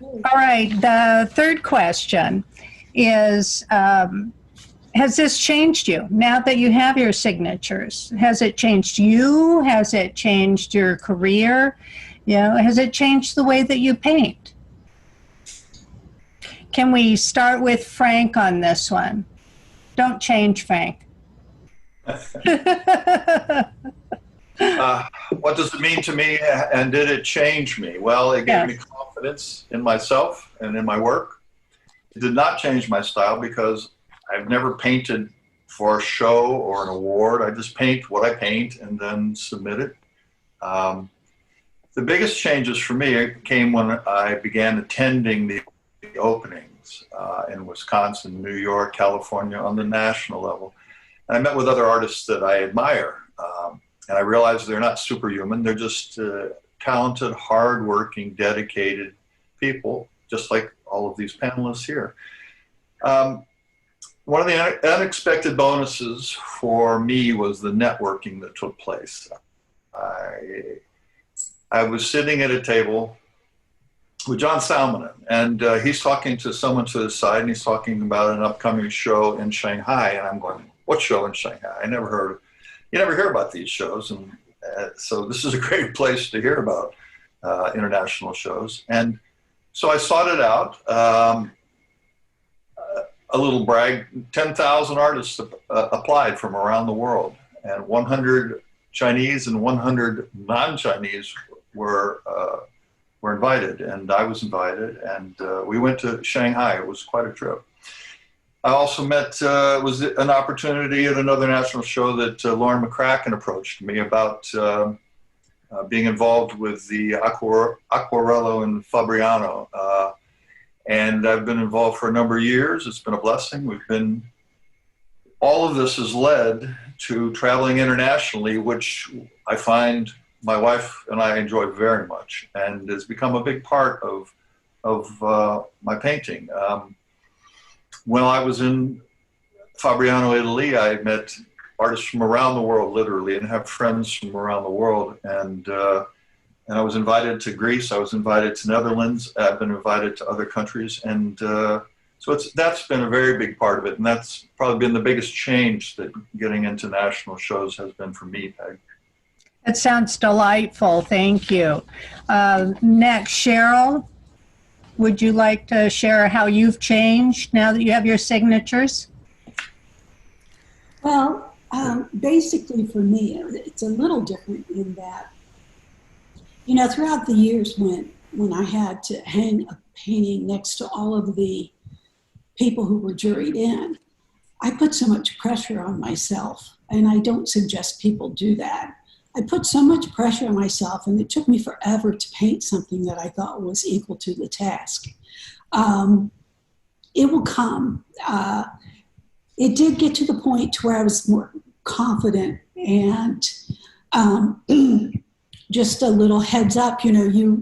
All right, the third question is, has this changed you now that you have your signatures? Has it changed you? Has it changed your career? You know, has it changed the way that you paint? Can we start with Frank on this one? Don't change, Frank. What does it mean to me, and did it change me? Well, it gave me confidence in myself and in my work. It did not change my style because I've never painted for a show or an award. I just paint what I paint and then submit it. The biggest changes for me came when I began attending the openings in Wisconsin, New York, California on the national level. And I met with other artists that I admire. And I realized they're not superhuman. They're just talented, hardworking, dedicated people, just like all of these panelists here. One of the unexpected bonuses for me was the networking that took place. I was sitting at a table with John Salmonen, and he's talking to someone to the side, and he's talking about an upcoming show in Shanghai. And I'm going, what show in Shanghai? I never heard of. You never hear about these shows, and so this is a great place to hear about international shows. And so I sought it out. A little brag, 10,000 artists applied from around the world, and 100 Chinese and 100 non-Chinese were invited, and I was invited, and we went to Shanghai. It was quite a trip. I also met, it was an opportunity at another national show that Lauren McCracken approached me about being involved with the Acquarello and Fabriano. And I've been involved for a number of years. It's been a blessing. All of this has led to traveling internationally, which I find my wife and I enjoy very much, and has become a big part of my painting. When I was in Fabriano, Italy, I met artists from around the world, literally, and have friends from around the world. And I was invited to Greece. I was invited to Netherlands. I've been invited to other countries. And so that's been a very big part of it. And that's probably been the biggest change that getting into national shows has been for me, Peg. That sounds delightful. Thank you. Next, Sheryl. Would you like to share how you've changed now that you have your signatures? Well, basically for me, it's a little different in that, you know, throughout the years when I had to hang a painting next to all of the people who were juried in, I put so much pressure on myself, and I don't suggest people do that. I put so much pressure on myself, and it took me forever to paint something that I thought was equal to the task. It will come. It did get to the point where I was more confident, and just a little heads up, you know,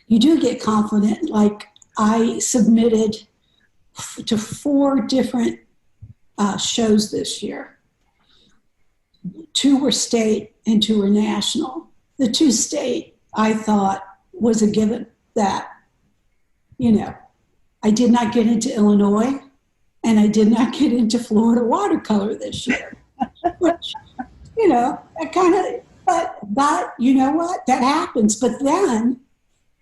you do get confident. Like I submitted to 4 different shows this year. 2 were state and 2 were national. The 2 state, I thought, was a given that, you know, I did not get into Illinois and I did not get into Florida watercolor this year. Which, you know, that kind of, but you know what? That happens. But then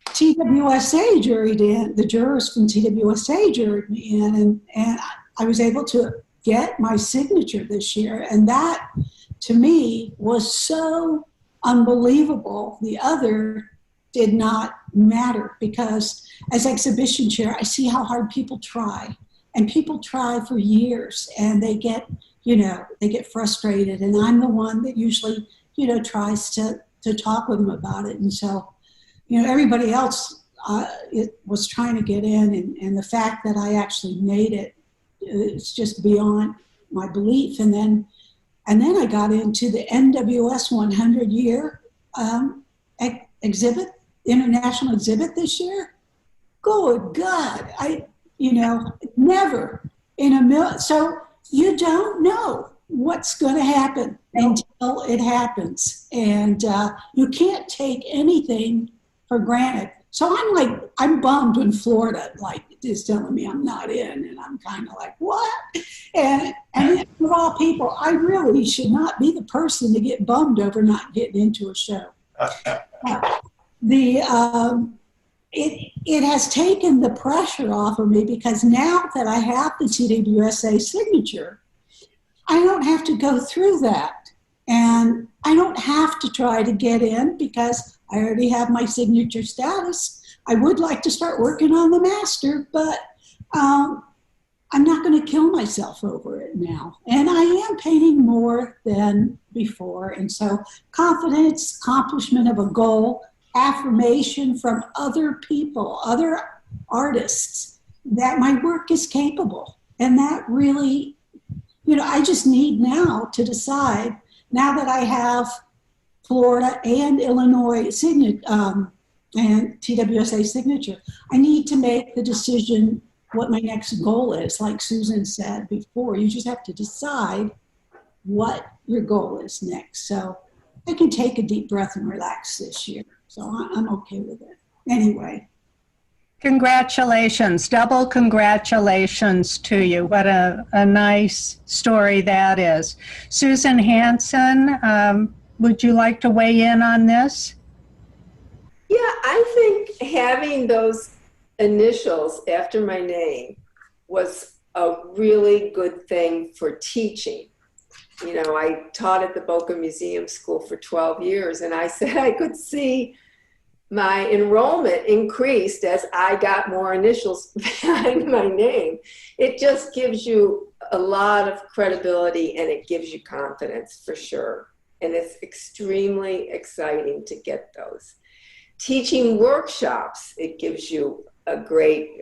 TWSA juried in, the jurors from TWSA juried me in, and I was able to get my signature this year. And that, to me, was so unbelievable. The other did not matter because as exhibition chair, I see how hard people try. And people try for years and they get, you know, they get frustrated. And I'm the one that usually, you know, tries to talk with them about it. And so, you know, everybody else it was trying to get in, and the fact that I actually made it, it's just beyond my belief. And then I got into the NWS 100 year exhibit, international exhibit this year. Good God, you know, never in a million. So you don't know what's going to happen until it happens. And you can't take anything for granted. So I'm bummed when Florida is telling me I'm not in, and I'm kind of like, what? And of all people, I really should not be the person to get bummed over not getting into a show. It has taken the pressure off of me because now that I have the TWSA signature, I don't have to go through that. And I don't have to try to get in because I already have my signature status. I would like to start working on the master, but I'm not going to kill myself over it now. And I am painting more than before. And so confidence, accomplishment of a goal, affirmation from other people, other artists, that my work is capable. And that really, you know, I just need now to decide, now that I have Florida and Illinois and TWSA signature, I need to make the decision what my next goal is. Like Susan said before, you just have to decide what your goal is next. So I can take a deep breath and relax this year. So I'm okay with it. Anyway. Congratulations, double congratulations to you. What a nice story that is. Susan Hansen, would you like to weigh in on this? Yeah, I think having those initials after my name was a really good thing for teaching. You know, I taught at the Boca Museum School for 12 years, and I said I could see my enrollment increased as I got more initials behind my name. It just gives you a lot of credibility and it gives you confidence for sure. And it's extremely exciting to get those. Teaching workshops, it gives you a great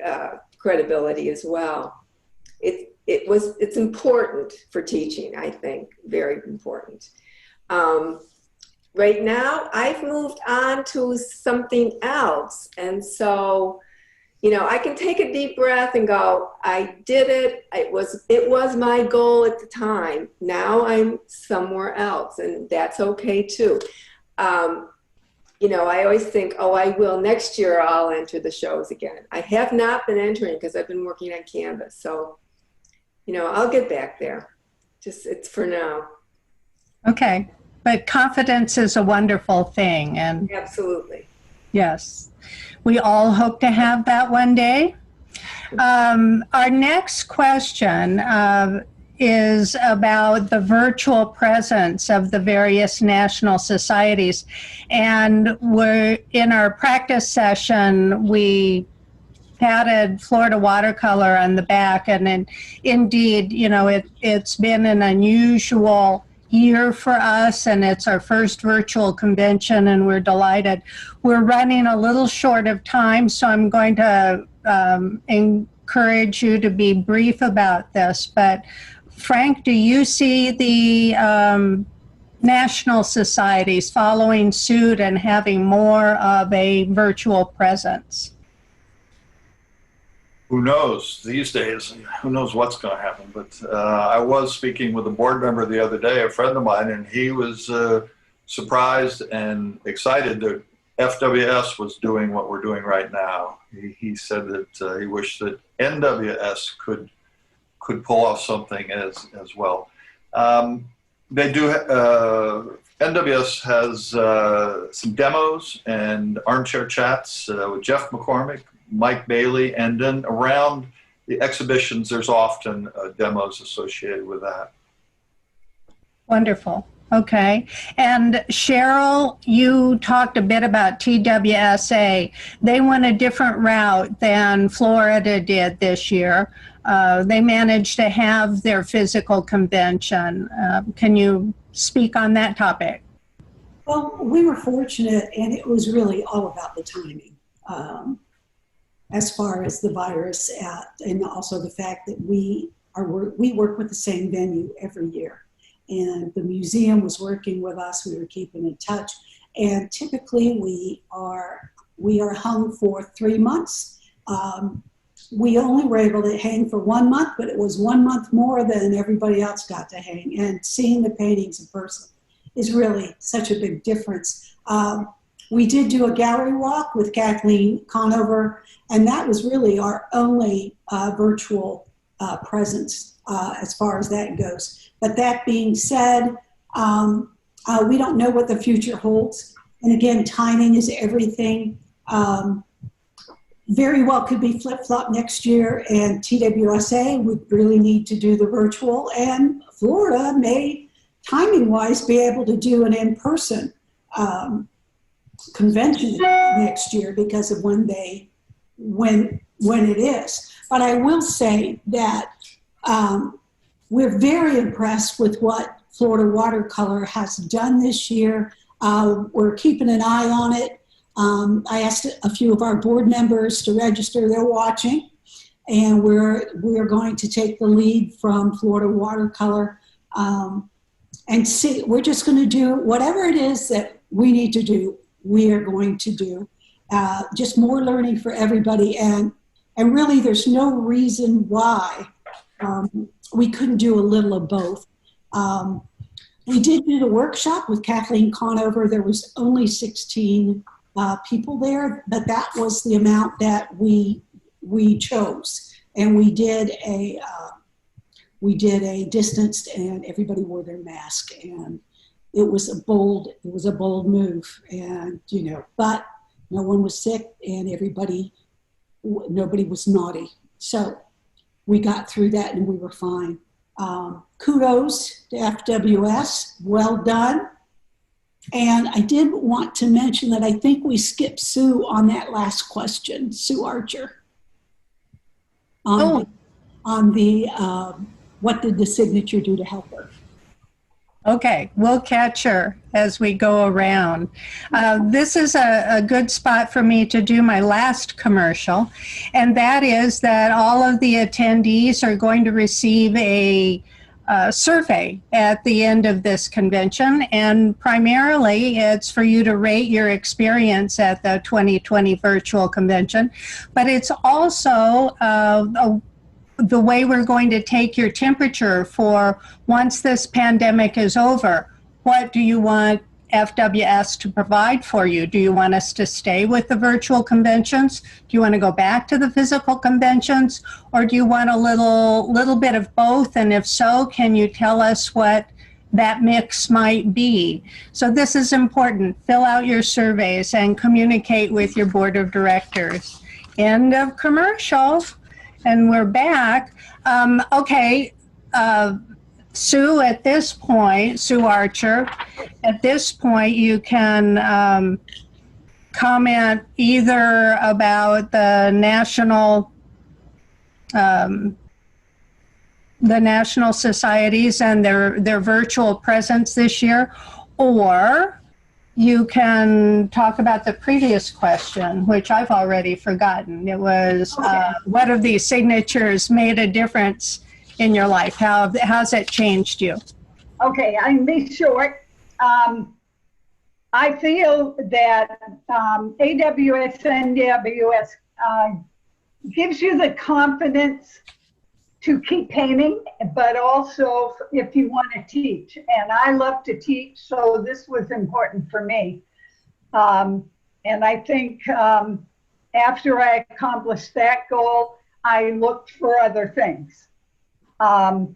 credibility as well. It's important for teaching, I think, very important. Right now, I've moved on to something else. And so, you know, I can take a deep breath and go, I did it. It was my goal at the time. Now I'm somewhere else, and that's okay too. You know, I always think, oh, I will. Next year, I'll enter the shows again. I have not been entering because I've been working on Canvas. So, you know, I'll get back there. Just, it's for now. Okay. But confidence is a wonderful thing. And absolutely. Yes. We all hope to have that one day. Our next question is about the virtual presence of the various national societies. And we're in our practice session, we patted Florida Watercolor on the back. And indeed, you know, it's been an unusual year for us, and it's our first virtual convention, and we're delighted. We're running a little short of time, so I'm going to encourage you to be brief about this. But Frank, do you see the national societies following suit and having more of a virtual presence? Who knows these days? Who knows what's going to happen? But I was speaking with a board member the other day, a friend of mine, and he was surprised and excited that FWS was doing what we're doing right now. He said that he wished that NWS could pull off something as well. They do. NWS has some demos and armchair chats with Jeff McCormick, Mike Bailey, and then around the exhibitions, there's often demos associated with that. Wonderful. Okay. And Sheryl, you talked a bit about TWSA. They went a different route than Florida did this year. They managed to have their physical convention. Can you speak on that topic? Well, we were fortunate, and it was really all about the timing. As far as the virus, and also the fact that we work with the same venue every year. And the museum was working with us. We were keeping in touch, and typically we are hung for 3 months. We only were able to hang for 1 month, but it was 1 month more than everybody else got to hang. And seeing the paintings in person is really such a big difference. We did do a gallery walk with Kathleen Conover, and that was really our only virtual presence as far as that goes. But that being said, we don't know what the future holds. And again, timing is everything. Very well could be flip-flop next year, and TWSA would really need to do the virtual, and Florida may, timing-wise, be able to do an in-person convention next year because of when it is. But I will say that we're very impressed with what Florida Watercolor has done this year. We're keeping an eye on it. I asked a few of our board members to register. They're watching, and we're going to take the lead from Florida Watercolor and see. We're just going to do whatever it is that we need to do. We are going to do just more learning for everybody, and really, there's no reason why we couldn't do a little of both. We did do the workshop with Kathleen Conover. There was only 16 people there, but that was the amount that we chose, and we did a distanced, and everybody wore their mask, and it was a bold move, and but no one was sick, and nobody was naughty, so we got through that, and we were fine. Kudos to FWS, well done. And I did want to mention that I think we skipped Sue on that last question, Sue Archer. On the what did the signature do to help her? Okay, we'll catch her as we go around. This is a good spot for me to do my last commercial, and that is that all of the attendees are going to receive a survey at the end of this convention, and primarily it's for you to rate your experience at the 2020 virtual convention, but it's also the way we're going to take your temperature for once this pandemic is over. What do you want FWS to provide for you? Do you want us to stay with the virtual conventions? Do you want to go back to the physical conventions? Or do you want a little bit of both? And if so, can you tell us what that mix might be? So this is important. Fill out your surveys and communicate with your board of directors. End of commercial. And we're back. Sue, at this point, Sue Archer, at this point you can comment either about the national societies and their virtual presence this year, or you can talk about the previous question, which I've already forgotten. It was, what of these signatures made a difference in your life? How's it changed you? Okay, I can be short. I feel that AWS, NWS gives you the confidence to keep painting, but also if you want to teach. And I love to teach, so this was important for me. And I think after I accomplished that goal, I looked for other things. I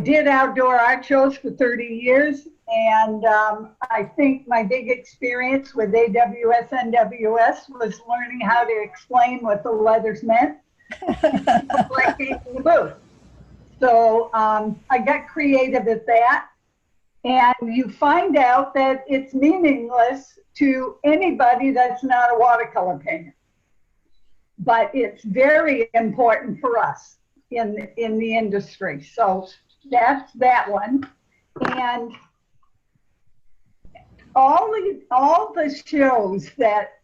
did outdoor art shows for 30 years, and I think my big experience with AWS, NWS was learning how to explain what the letters meant. Like being in the booth. So I got creative at that, and you find out that it's meaningless to anybody that's not a watercolor painter. But it's very important for us in the industry. So that's that one. And all the shows that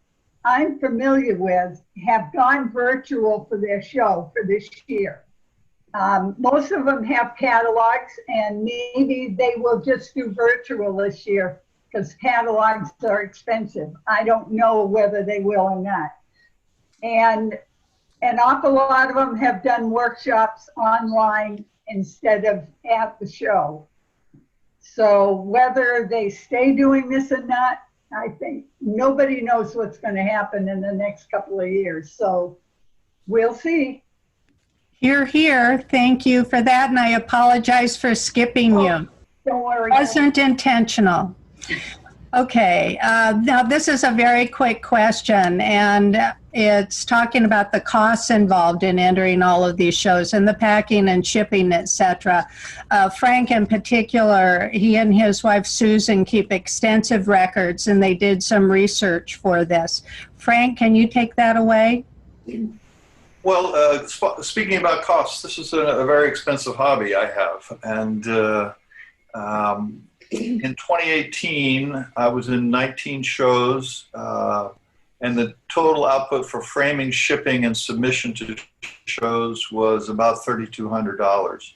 I'm familiar with have gone virtual for their show for this year. Most of them have catalogs, and maybe they will just do virtual this year because catalogs are expensive. I don't know whether they will or not. And an awful lot of them have done workshops online instead of at the show. So whether they stay doing this or not, I think nobody knows what's going to happen in the next couple of years. So we'll see. Hear, hear. Thank you for that. And I apologize for skipping you. Don't worry. Wasn't intentional. Okay. Now this is a very quick question, and it's talking about the costs involved in entering all of these shows and the packing and shipping, etc. Frank in particular, he and his wife Susan keep extensive records, and they did some research for this. Frank, can you take that away? Well, speaking about costs, this is a very expensive hobby I have. And in 2018, I was in 19 shows, and the total output for framing, shipping, and submission to shows was about $3,200.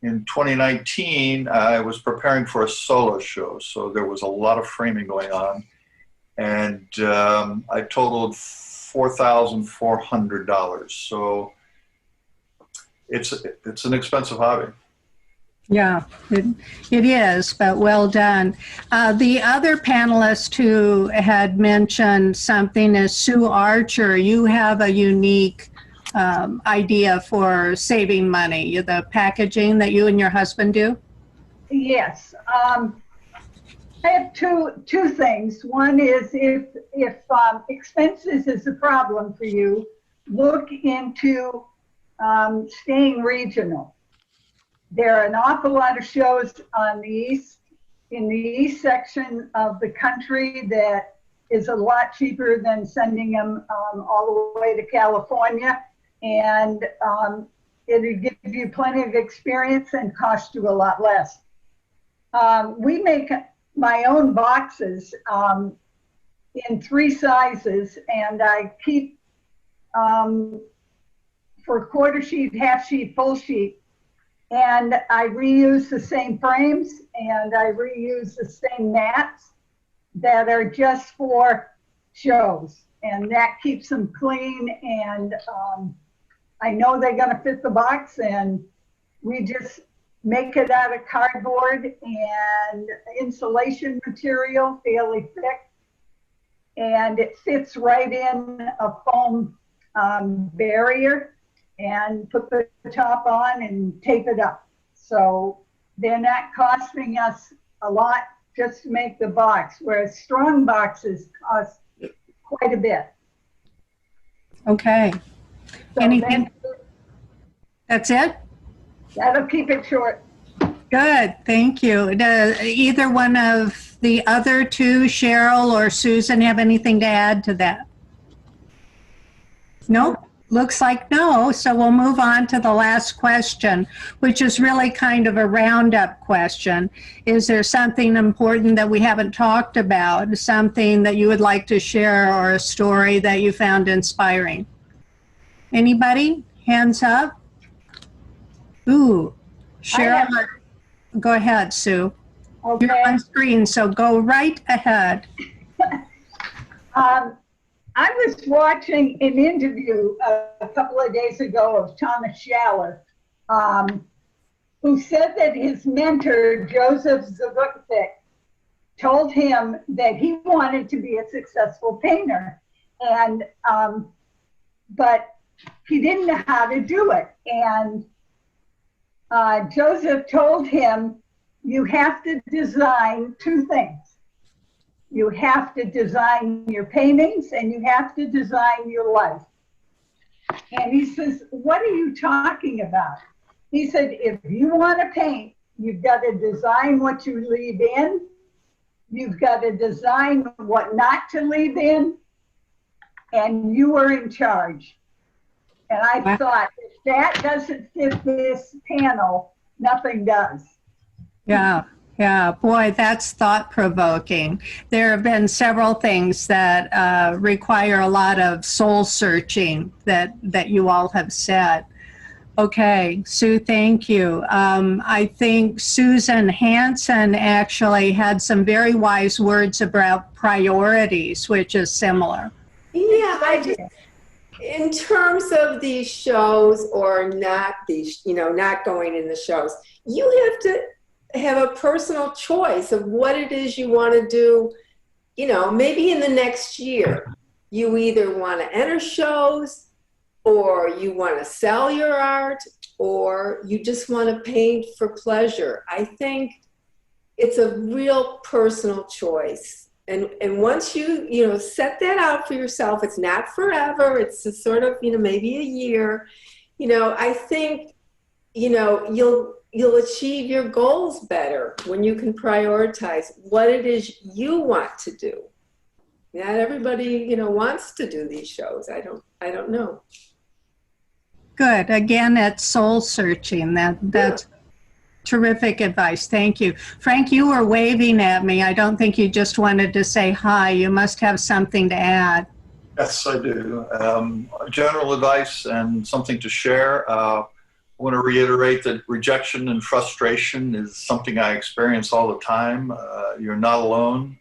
In 2019, I was preparing for a solo show, so there was a lot of framing going on, and I totaled $4,400. So it's an expensive hobby. Yeah, it is, but well done. The other panelist who had mentioned something is Sue Archer. You have a unique idea for saving money, the packaging that you and your husband do? Yes. I have two things. One is if expenses is a problem for you, look into staying regional. There are an awful lot of shows on the in the east section of the country that is a lot cheaper than sending them all the way to California, and it'll give you plenty of experience and cost you a lot less. We make my own boxes in 3 sizes, and I keep for quarter sheet, half sheet, full sheet. And I reuse the same frames, and I reuse the same mats that are just for shows. And that keeps them clean, and I know they're gonna fit the box, and we just make it out of cardboard and insulation material, fairly thick. And it fits right in a foam barrier, and put the top on and tape it up. So they're not costing us a lot just to make the box, whereas strong boxes cost quite a bit. Okay. So Anything? That's it? That'll keep it short. Good, thank you. Does either one of the other two, Sheryl or Susan, have anything to add to that? Nope. Looks like no, so we'll move on to the last question, which is really kind of a roundup question. Is there something important that we haven't talked about, something that you would like to share, or a story that you found inspiring? Anybody? Hands up. Ooh, Sheryl, go ahead, Sue. Okay. You're on screen, so go right ahead. I was watching an interview a couple of days ago of Thomas Sheryl, who said that his mentor, Joseph Zavutzik, told him that he wanted to be a successful painter, and but he didn't know how to do it. And Joseph told him, you have to design two things. You have to design your paintings and you have to design your life. And he says, what are you talking about? He said, if you want to paint, you've got to design what you leave in. You've got to design what not to leave in. And you are in charge. And I thought, if that doesn't fit this panel, nothing does. Yeah. Yeah, boy, that's thought-provoking. There have been several things that require a lot of soul-searching that you all have said. Okay, Sue, thank you. I think Susan Hansen actually had some very wise words about priorities, which is similar. Yeah, in terms of these shows or not these, not going in the shows, you have to have a personal choice of what it is you want to do. Maybe in the next year, you either want to enter shows, or you want to sell your art, or you just want to paint for pleasure. I think it's a real personal choice. And once you set that out for yourself, it's not forever, it's a sort of, maybe a year, I think, you'll achieve your goals better when you can prioritize what it is you want to do. Not everybody, wants to do these shows. I don't know. Good. Again, it's soul searching. That's terrific advice. Thank you. Frank, you were waving at me. I don't think you just wanted to say hi. You must have something to add. Yes, I do. General advice and something to share. I want to reiterate that rejection and frustration is something I experience all the time. You're not alone.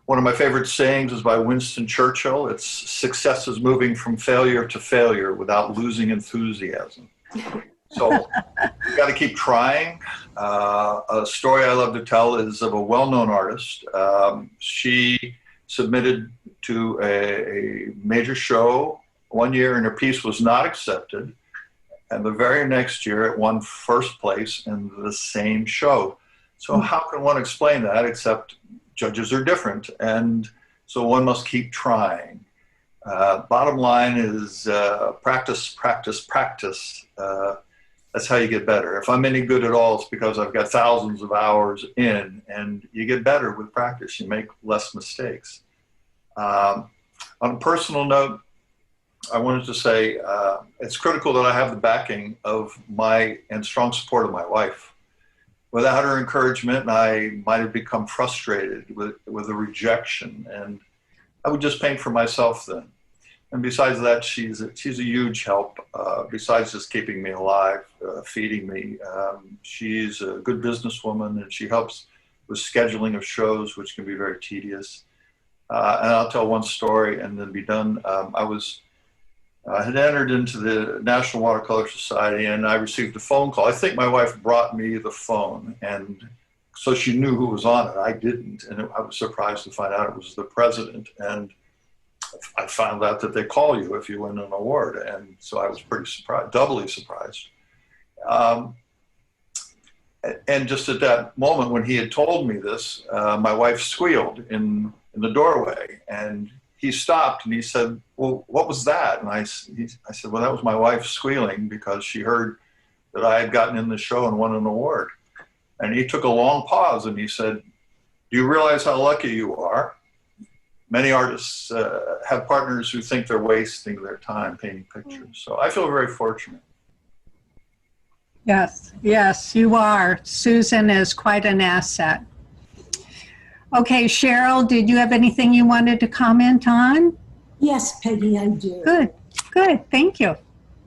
One of my favorite sayings is by Winston Churchill. It's success is moving from failure to failure without losing enthusiasm. So you got to keep trying. A story I love to tell is of a well-known artist. She submitted to a major show one year and her piece was not accepted. And the very next year it won first place in the same show. So how can one explain that except judges are different? And so one must keep trying. Bottom line is practice, practice, practice. That's how you get better. If I'm any good at all, it's because I've got thousands of hours in, and you get better with practice. You make less mistakes. On a personal note, I wanted to say it's critical that I have the backing of and strong support of my wife. Without her encouragement, I might have become frustrated with the rejection, and I would just paint for myself then. And besides that, she's a huge help. Besides just keeping me alive, feeding me, she's a good businesswoman, and she helps with scheduling of shows, which can be very tedious. And I'll tell one story and then be done. I had entered into the National Watercolor Society, and I received a phone call. I think my wife brought me the phone, and so she knew who was on it. I didn't, and I was surprised to find out it was the president. And I found out that they call you if you win an award, and so I was pretty surprised, doubly surprised. And just at that moment when he had told me this, my wife squealed in the doorway, and he stopped and he said, "Well, what was that?" And I said, "Well, that was my wife squealing because she heard that I had gotten in the show and won an award." And he took a long pause and he said, "Do you realize how lucky you are? Many artists have partners who think they're wasting their time painting pictures." So I feel very fortunate. Yes, you are. Susan is quite an asset. Okay, Sheryl, did you have anything you wanted to comment on? Yes, Peggy, I do. Good, thank you.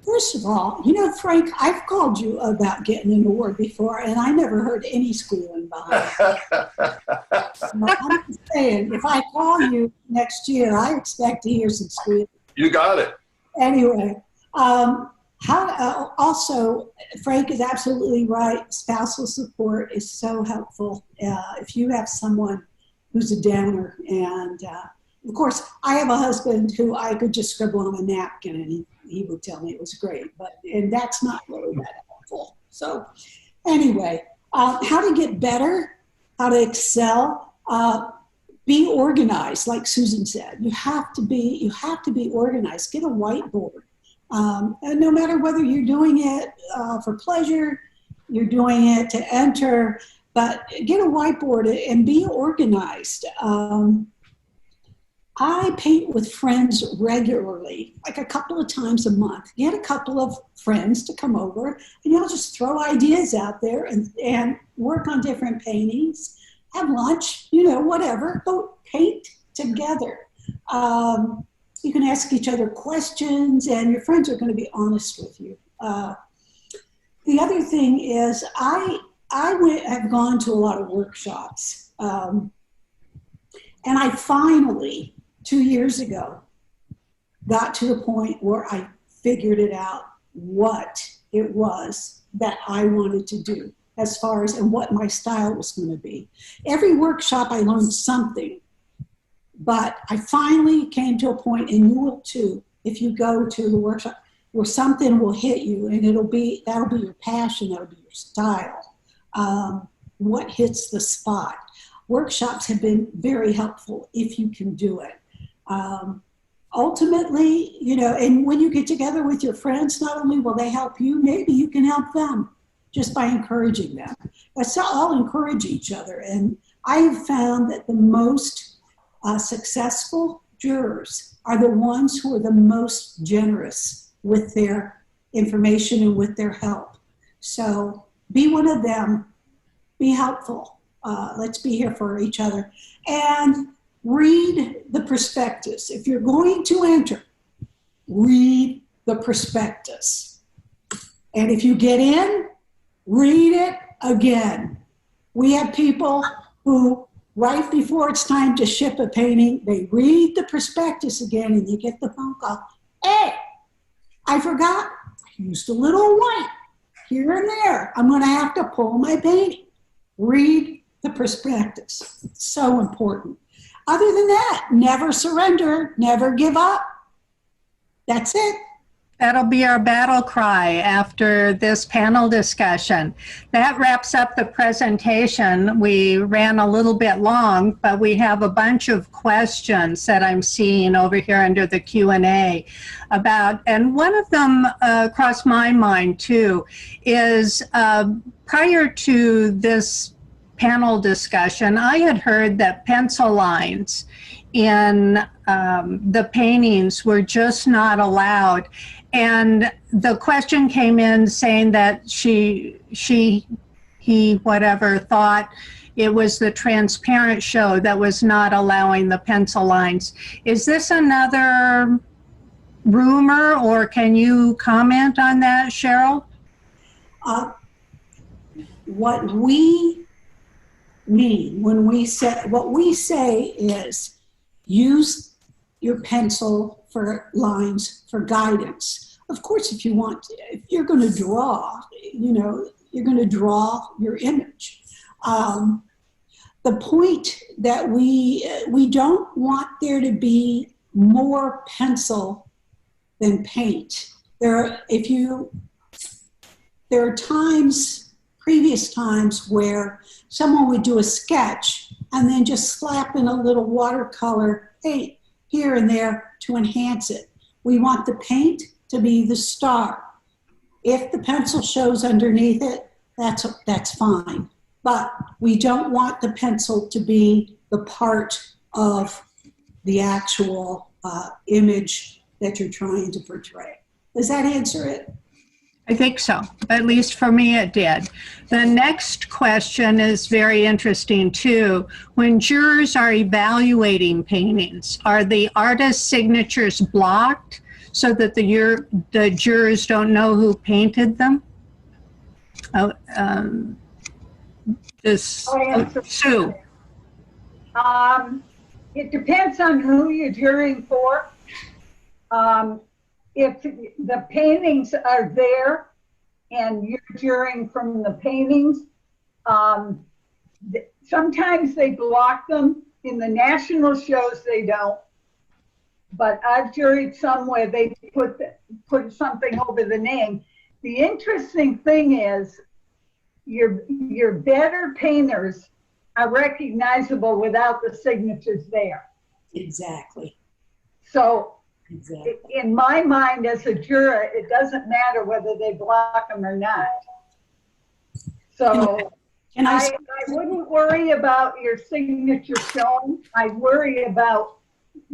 First of all, you know, Frank, I've called you about getting an award before, and I never heard any squealing behind it. I'm just saying, if I call you next year, I expect to hear some squealing. You got it. Anyway, also, Frank is absolutely right. Spousal support is so helpful. If you have someone who's a downer, and of course, I have a husband who I could just scribble on a napkin and he would tell me it was great, and that's not really that helpful. So anyway, how to get better, how to excel, be organized, like Susan said. You have to be organized. Get a whiteboard. And no matter whether you're doing it for pleasure, you're doing it to enter, but get a whiteboard and be organized. I paint with friends regularly, like a couple of times a month. Get a couple of friends to come over, and y'all just throw ideas out there and work on different paintings. Have lunch, you know, whatever. Go paint together. You can ask each other questions, and your friends are going to be honest with you. The other thing is, I have gone to a lot of workshops, and I finally, 2 years ago, got to the point where I figured it out what it was that I wanted to do as far as and what my style was going to be. Every workshop I learned something, but I finally came to a point, and you will too, if you go to the workshop, where something will hit you, and that'll be your passion, that'll be your style, what hits the spot. Workshops have been very helpful if you can do it. Ultimately, you know, and when you get together with your friends, not only will they help you, maybe you can help them just by encouraging them. Let's all encourage each other. And I have found that the most successful jurors are the ones who are the most generous with their information and with their help. So be one of them, be helpful. Let's be here for each other. And read the prospectus. If you're going to enter, read the prospectus. And if you get in, read it again. We have people who, right before it's time to ship a painting, they read the prospectus again, and you get the phone call. Hey, I forgot, I used a little white here and there. I'm going to have to pull my painting. Read the prospectus. It's so important. Other than that, never surrender, never give up. That's it. That'll be our battle cry after this panel discussion. That wraps up the presentation. We ran a little bit long, but we have a bunch of questions that I'm seeing over here under the Q&A about, and one of them crossed my mind too, is prior to this panel discussion, I had heard that pencil lines in the paintings were just not allowed. And the question came in saying that he, whatever, thought it was the transparent show that was not allowing the pencil lines. Is this another rumor, or can you comment on that, Sheryl? What we mean when we say is use your pencil for lines for guidance. Of course, if you're going to draw, you know, you're going to draw your image. The point that we don't want there to be more pencil than paint. There are previous times where someone would do a sketch and then just slap in a little watercolor paint here and there to enhance it. We want the paint to be the star. If the pencil shows underneath it, that's fine. But we don't want the pencil to be the part of the actual image that you're trying to portray. Does that answer it? I think so. At least for me, it did. The next question is very interesting too. When jurors are evaluating paintings, are the artist's signatures blocked so that the jurors don't know who painted them? Oh, Sue. It depends on who you're jurying for. If the paintings are there and you're jurying from the paintings, sometimes they block them. In the national shows, they don't. But I've juried some where they put something over the name. The interesting thing is your better painters are recognizable without the signatures there. Exactly. So Exactly. in my mind as a juror, it doesn't matter whether they block them or not. So I wouldn't worry about your signature showing. I worry about,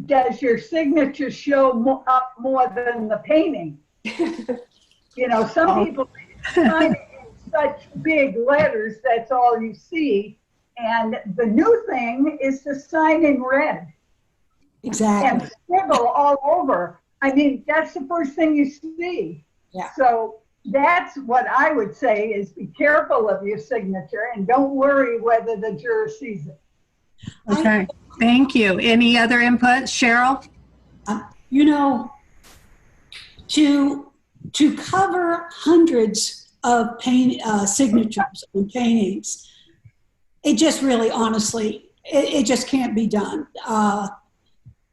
does your signature show up more than the painting? You know, some people sign it in such big letters, that's all you see. And the new thing is to sign in red. Exactly. And scribble all over. I mean, that's the first thing you see. Yeah. So that's what I would say is be careful of your signature and don't worry whether the juror sees it. Okay, thank you. Any other input, Sheryl? You know, to cover hundreds of signatures on paintings, it just really, honestly, it just can't be done.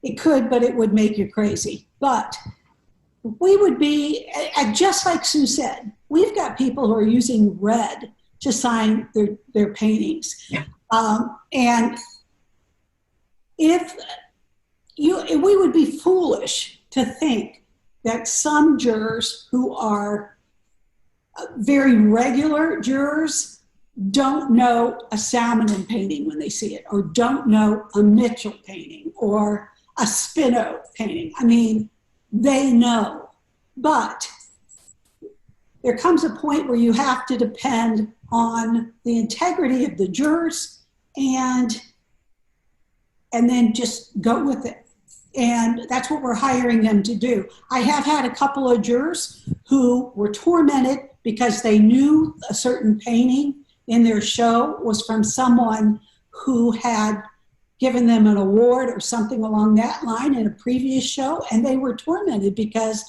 It could, but it would make you crazy. But we would be, just like Sue said, we've got people who are using red to sign their paintings. Yeah. And we would be foolish to think that some jurors who are very regular jurors don't know a Salmon painting when they see it, or don't know a Mitchell painting, or a Spino painting. I mean, they know. But there comes a point where you have to depend on the integrity of the jurors and then just go with it. And that's what we're hiring them to do. I have had a couple of jurors who were tormented because they knew a certain painting in their show was from someone who had given them an award or something along that line in a previous show, and they were tormented because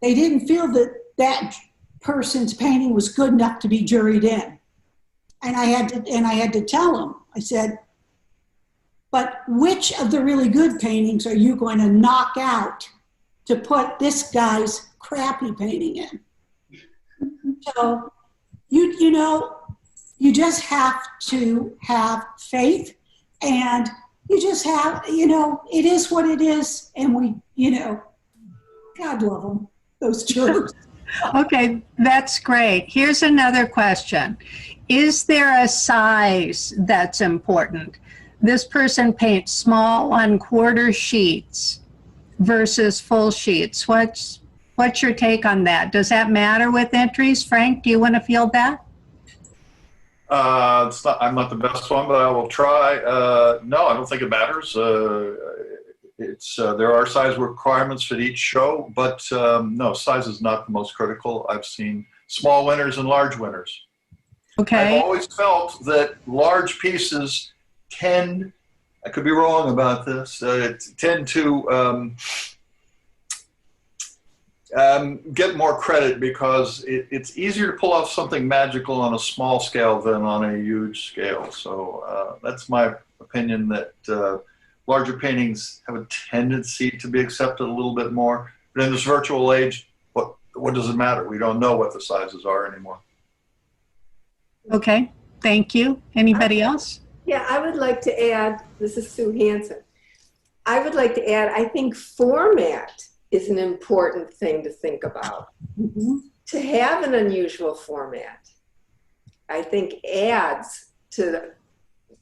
they didn't feel that that person's painting was good enough to be juried in. And I had to tell them, I said, but which of the really good paintings are you going to knock out to put this guy's crappy painting in? So, you know, you just have to have faith, and you just have, you know, it is what it is. And we, you know, God love them, those jurors. Okay, that's great. Here's another question. Is there a size that's important? This person paints small on quarter sheets versus full sheets. What's your take on that? Does that matter with entries? Frank, do you want to field that? I'm not the best one, but I will try. No, I don't think it matters. There are size requirements at each show, but no, size is not the most critical. I've seen small winners and large winners. Okay. I've always felt that large pieces tend, I could be wrong about this, tend to get more credit because it's easier to pull off something magical on a small scale than on a huge scale. So that's my opinion, that larger paintings have a tendency to be accepted a little bit more. But in this virtual age, what does it matter? We don't know what the sizes are anymore. Okay, thank you. Anybody else? Yeah, I would like to add, this is Sue Hansen. I would like to add, I think format is an important thing to think about. Mm-hmm. To have an unusual format, I think adds to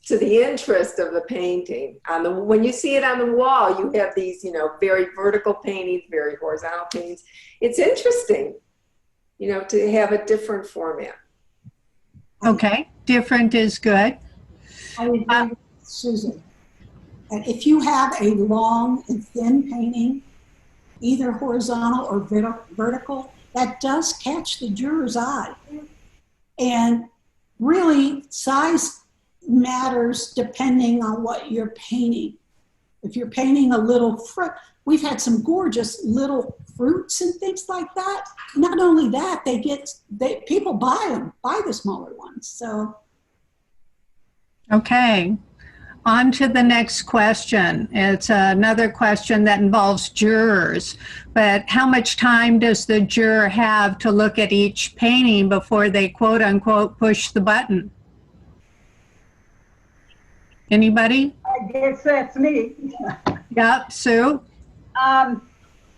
the interest of the painting. When you see it on the wall, you have these, you know, very vertical paintings, very horizontal paintings. It's interesting, you know, to have a different format. Okay, different is good. I would agree with Susan. And if you have a long and thin painting, either horizontal or vertical, that does catch the juror's eye. And really, size matters depending on what you're painting. If you're painting a little fruit, we've had some gorgeous little fruits and things like that. Not only that, people buy the smaller ones. So, Okay. On to the next question. It's another question that involves jurors, but how much time does the juror have to look at each painting before they quote unquote push the button? Anybody? I guess that's me. Yep, Sue?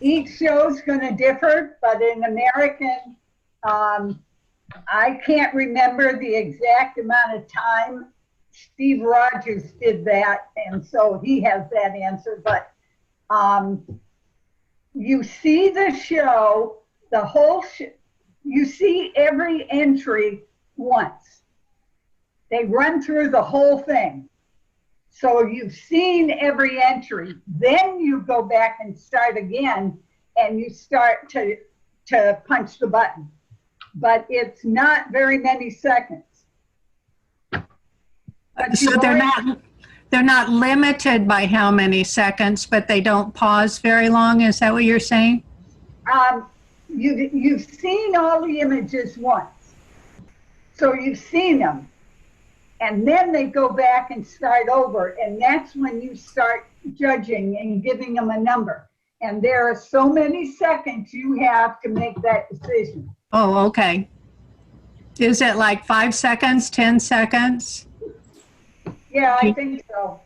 Each show's going to differ, but in American, I can't remember the exact amount of time. Steve Rogers did that, and so he has that answer. But you see the show, the whole you see every entry once. They run through the whole thing. So you've seen every entry. Then you go back and start again, and you start to punch the button. But it's not very many seconds. So they're not limited by how many seconds, but they don't pause very long. Is that what you're saying? You've seen all the images once. So you've seen them. And then they go back and start over. And that's when you start judging and giving them a number. And there are so many seconds you have to make that decision. Oh, okay. Is it like 5 seconds, 10 seconds? Yeah, I think so.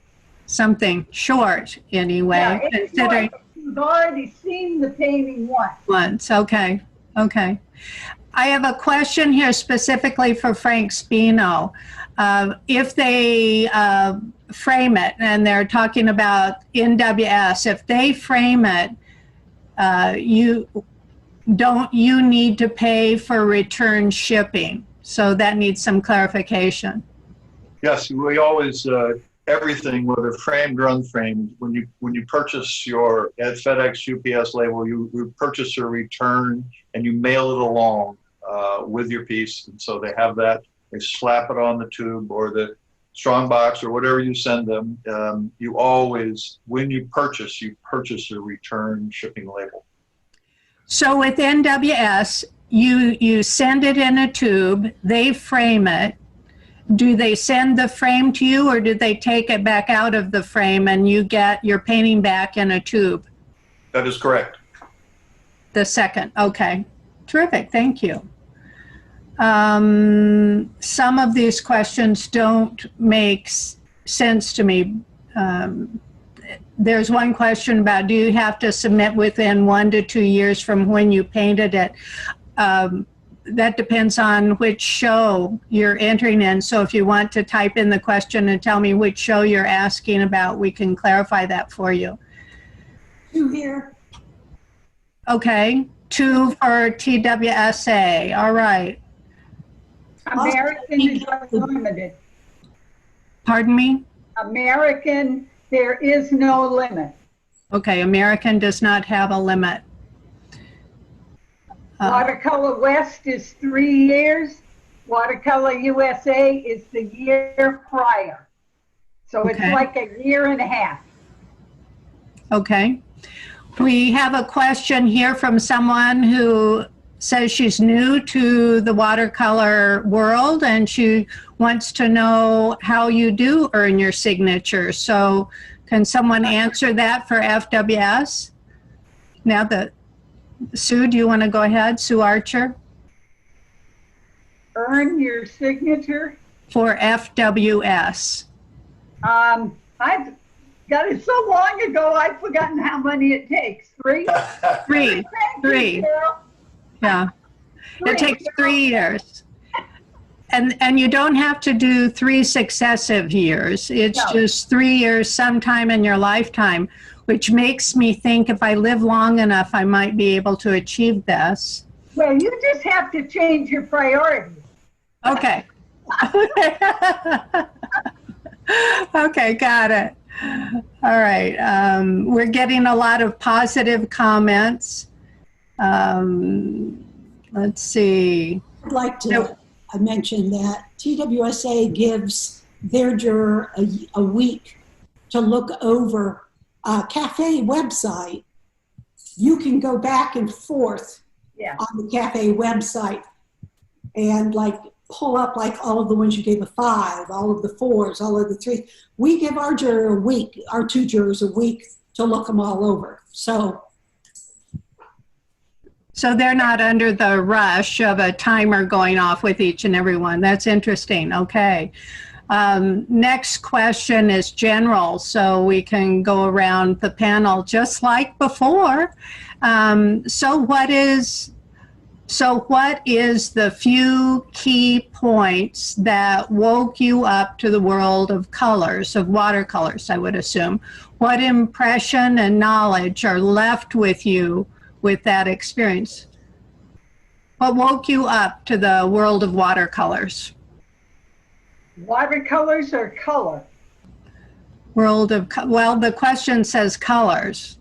Something short, anyway. Yeah, Considering you've already seen the painting once. Okay. I have a question here specifically for Frank Spino. If they frame it, and they're talking about NWS, if they frame it, you need to pay for return shipping. So that needs some clarification. Yes, we always, everything, whether framed or unframed, when you purchase your at FedEx UPS label, you purchase a return and you mail it along with your piece. And so they have that, they slap it on the tube or the strong box or whatever you send them. You always, when you purchase a return shipping label. So with NWS, you send it in a tube, they frame it. Do they send the frame to you, or do they take it back out of the frame and you get your painting back in a tube? That is correct. The second, okay. Terrific, thank you. Some of these questions don't make sense to me. There's one question about, do you have to submit within 1 to 2 years from when you painted it? That depends on which show you're entering in. So if you want to type in the question and tell me which show you're asking about, we can clarify that for you. 2 here. Okay, 2 for TWSA, all right. American is unlimited. Pardon me? American, there is no limit. Okay, American does not have a limit. Watercolor West is 3 years. Watercolor USA is the year prior. So it's like a year and a half. Okay. We have a question here from someone who says she's new to the watercolor world and she wants to know how you do earn your signature. So can someone answer that for FWS? Now that Sue, do you want to go ahead? Sue Archer? Earn your signature? For FWS. I've got it so long ago, I've forgotten how many it takes. 3? 3. 3. Yeah. It takes 3 years. And you don't have to do 3 successive years. It's just 3 years sometime in your lifetime, which makes me think if I live long enough, I might be able to achieve this. Well, you just have to change your priorities. Okay. Okay, got it. All right. We're getting a lot of positive comments. Let's see. I'd like to mention that TWSA gives their juror a week to look over a cafe website. You can go back and forth on the cafe website and like pull up like all of the ones you gave a 5, all of the 4s, all of the 3s. We give our juror a week, our 2 jurors a week to look them all over. So they're not under the rush of a timer going off with each and every one. That's interesting. Okay. Next question is general, so we can go around the panel just like before. So what is the few key points that woke you up to the world of colors, of watercolors, I would assume? What impression and knowledge are left with you with that experience? What woke you up to the world of watercolors? Watercolors or color? Well, the question says colors,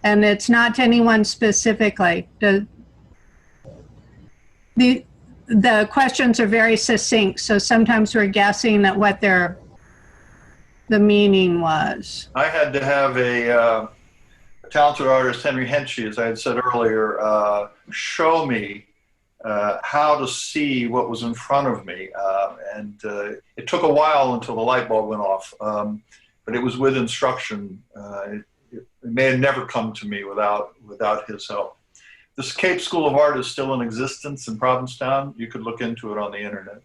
and it's not to anyone specifically. The questions are very succinct, so sometimes we're guessing at what the meaning was. I had to have a talented artist, Henry Henchy, as I had said earlier, show me how to see what was in front of me. And it took a while until the light bulb went off, but it was with instruction. It may have never come to me without his help. This Cape School of Art is still in existence in Provincetown. You could look into it on the internet.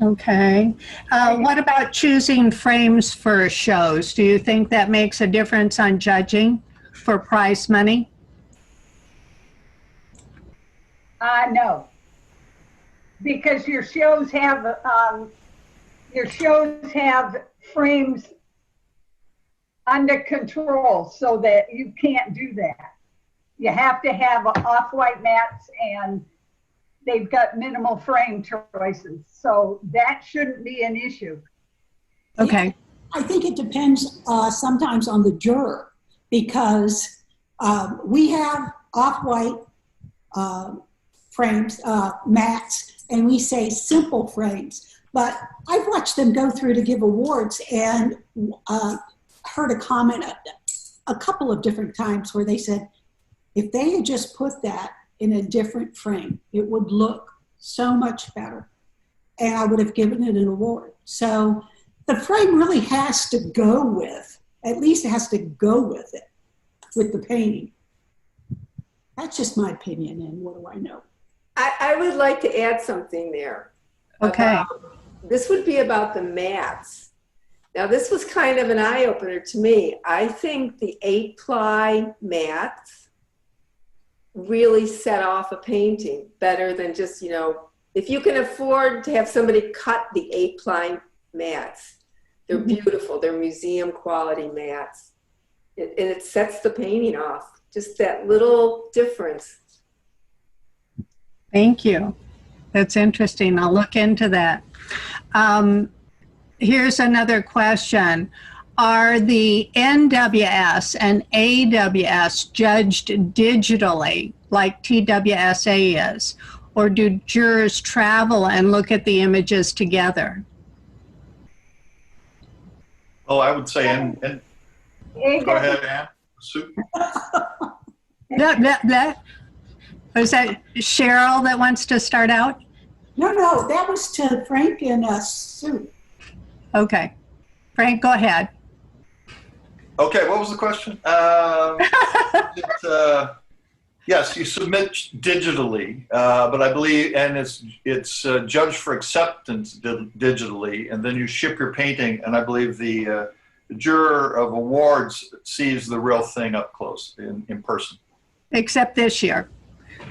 Okay. What about choosing frames for shows? Do you think that makes a difference on judging for prize money? No, because your shows have frames under control so that you can't do that. You have to have off-white mats, and they've got minimal frame choices. So that shouldn't be an issue. Okay. Yeah, I think it depends sometimes on the juror, because we have off-white frames, mats, and we say simple frames. But I've watched them go through to give awards and heard a comment a couple of different times where they said, if they had just put that in a different frame, it would look so much better. And I would have given it an award. So the frame really has to go with, at least it has to go with it, with the painting. That's just my opinion, and what do I know? I would like to add something there. Okay. This would be about the mats. Now, this was kind of an eye-opener to me. I think the 8-ply mats really set off a painting better than just, if you can afford to have somebody cut the 8-ply mats, they're beautiful. They're museum quality mats. And it sets the painting off. Just that little difference. Thank you. That's interesting. I'll look into that. Here's another question. Are the NWS and AWS judged digitally like TWSA is? Or do jurors travel and look at the images together? Well, I would say, and go ahead, Ann. Sue. Was that Sheryl that wants to start out? No, that was to Frank and Sue. Okay. Frank, go ahead. Okay, what was the question? Yes, you submit digitally, but I believe, and it's judged for acceptance digitally, and then you ship your painting, and I believe the juror of awards sees the real thing up close in person. Except this year,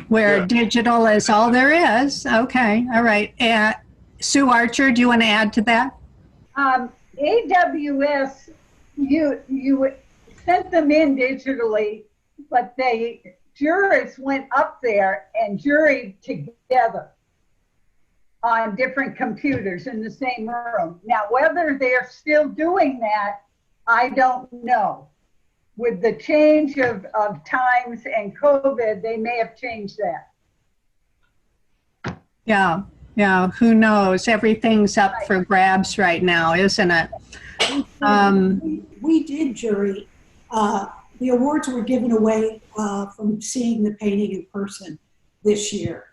where digital is all there is. Okay, all right. Sue Archer, do you want to add to that? AWS, you sent them in digitally, but jurors went up there and juried together. on different computers in the same room. Now, whether they're still doing that, I don't know. With the change of times and COVID, they may have changed that. Yeah, who knows? Everything's up for grabs right now, isn't it? We did jury. The awards were given away from seeing the painting in person this year.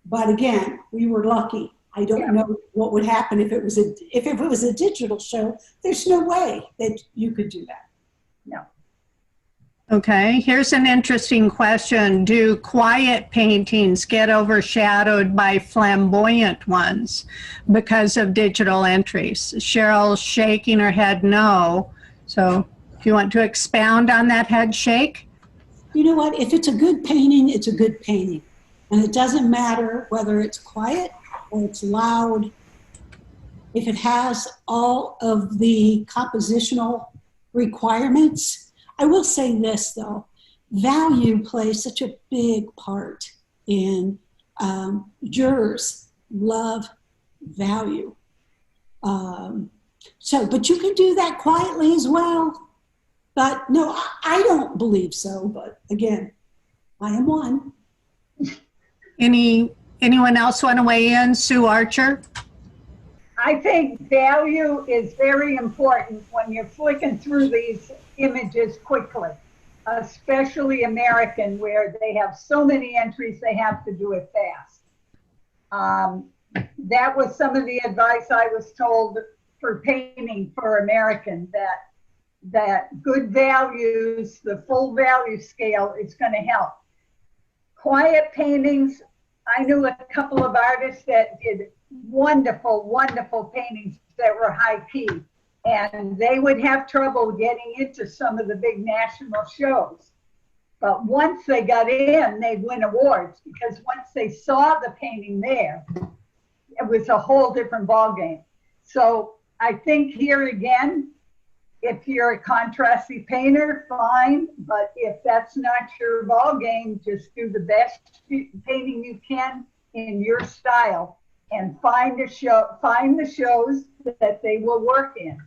But again, we were lucky. I don't know what would happen if it was a digital show. There's no way that you could do that. No. Okay, here's an interesting question. Do quiet paintings get overshadowed by flamboyant ones because of digital entries? Cheryl's shaking her head no. So if you want to expound on that head shake? You know what? If it's a good painting, it's a good painting. And it doesn't matter whether it's quiet or it's loud. If it has all of the compositional requirements. I will say this though, value plays such a big part in jurors love value. But you can do that quietly as well. But no, I don't believe so. But again, I am one. Anyone else want to weigh in? Sue Archer? I think value is very important when you're flicking through these images quickly, especially American, where they have so many entries, they have to do it fast. That was some of the advice I was told for painting for American, that good values, the full value scale is going to help. Quiet paintings, I knew a couple of artists that did wonderful, wonderful paintings that were high key. And they would have trouble getting into some of the big national shows. But once they got in, they'd win awards because once they saw the painting there, it was a whole different ballgame. So I think here again, if you're a contrasty painter, fine. But if that's not your ballgame, just do the best painting you can in your style and find the shows that they will work in.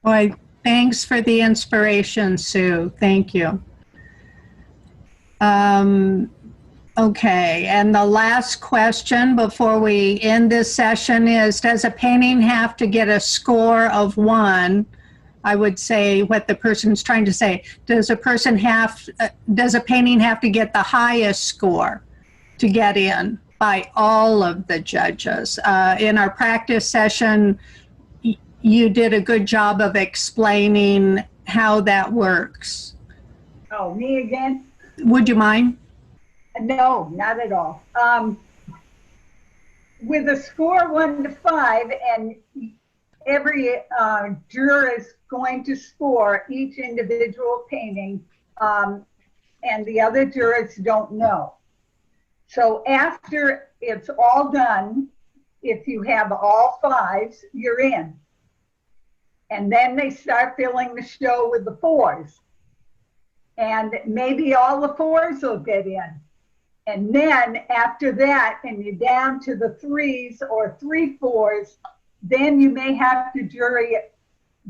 Boy, thanks for the inspiration, Sue. Thank you. Okay, and the last question before we end this session is, does a painting have to get a score of 1? I would say what the person's trying to say. Does a painting have to get the highest score to get in by all of the judges? In our practice session, you did a good job of explaining how that works. Oh, me again? Would you mind? No, not at all. With a score 1 to 5, and every juror is going to score each individual painting, and the other jurors don't know. So after it's all done, if you have all 5s, you're in. And then they start filling the show with the 4s. And maybe all the 4s will get in. And then after that, and you're down to the 3s or 3 4s, then you may have to jury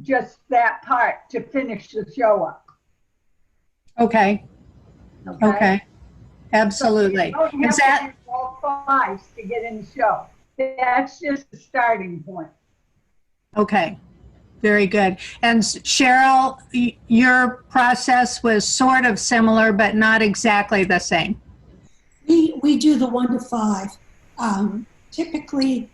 just that part to finish the show up. Okay. Absolutely. So you don't have to do all 5s to get in the show. That's just the starting point. Okay. Very good. And Sheryl, your process was sort of similar, but not exactly the same. We do the 1 to 5. Typically,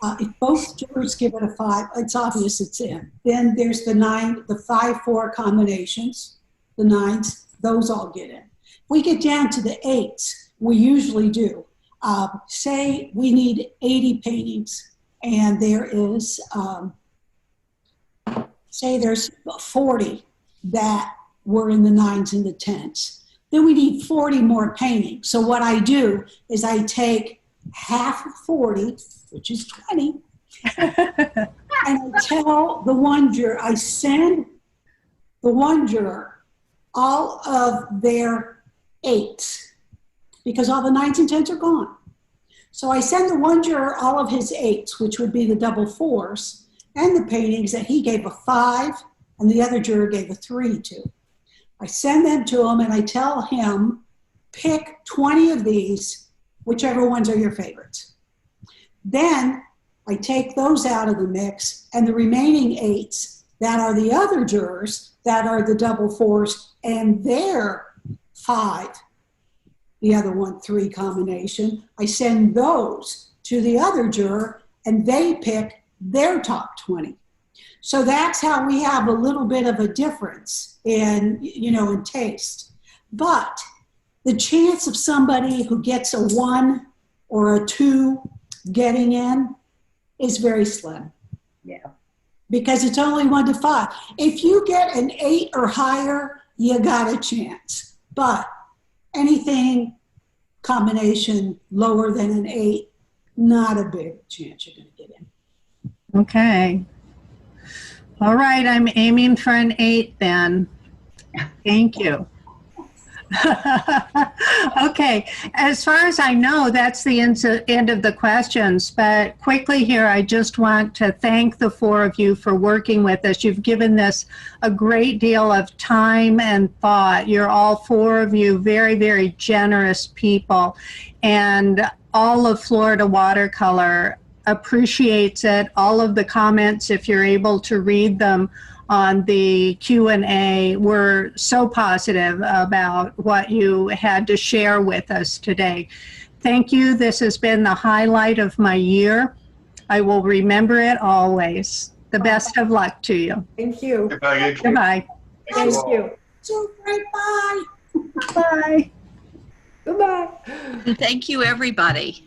if both jurors give it a 5, it's obvious it's in. Then there's the 9, the 5-4 combinations, the 9s, those all get in. We get down to the 8s, we usually do. Say we need 80 paintings, and there is, say there's 40 that were in the 9s and the 10s. Then we need 40 more paintings. So what I do is I take half of 40, which is 20, and I tell the one juror, I send the one juror all of their 8s, because all the 9s and 10s are gone. So I send the one juror all of his 8s, which would be the double 4s, and the paintings that he gave a 5 and the other juror gave a 3 to. I send them to him and I tell him, pick 20 of these, whichever ones are your favorites. Then I take those out of the mix, and the remaining 8s that are the other jurors, that are the double 4s and their 5, the other one 3 combination, I send those to the other juror and they pick their top 20. So that's how we have a little bit of a difference in, in taste. But the chance of somebody who gets a 1 or a 2 getting in is very slim. Yeah. Because it's only 1 to 5. If you get an 8 or higher, you got a chance. But anything combination lower than an 8, not a big chance you're going to get in. Okay. All right, I'm aiming for an 8 then. Thank you. Okay, as far as I know, that's the end of the questions, but quickly here, I just want to thank the 4 of you for working with us. You've given this a great deal of time and thought. You're all 4 of you very, very generous people, and all of Florida Watercolor appreciates it. All of the comments, if you're able to read them on the Q&A, were so positive about what you had to share with us today. Thank you. This has been the highlight of my year. I will remember it always. The best of luck to you. Thank you. Goodbye. Thank you. So great, bye. Bye. Goodbye. And thank you, everybody.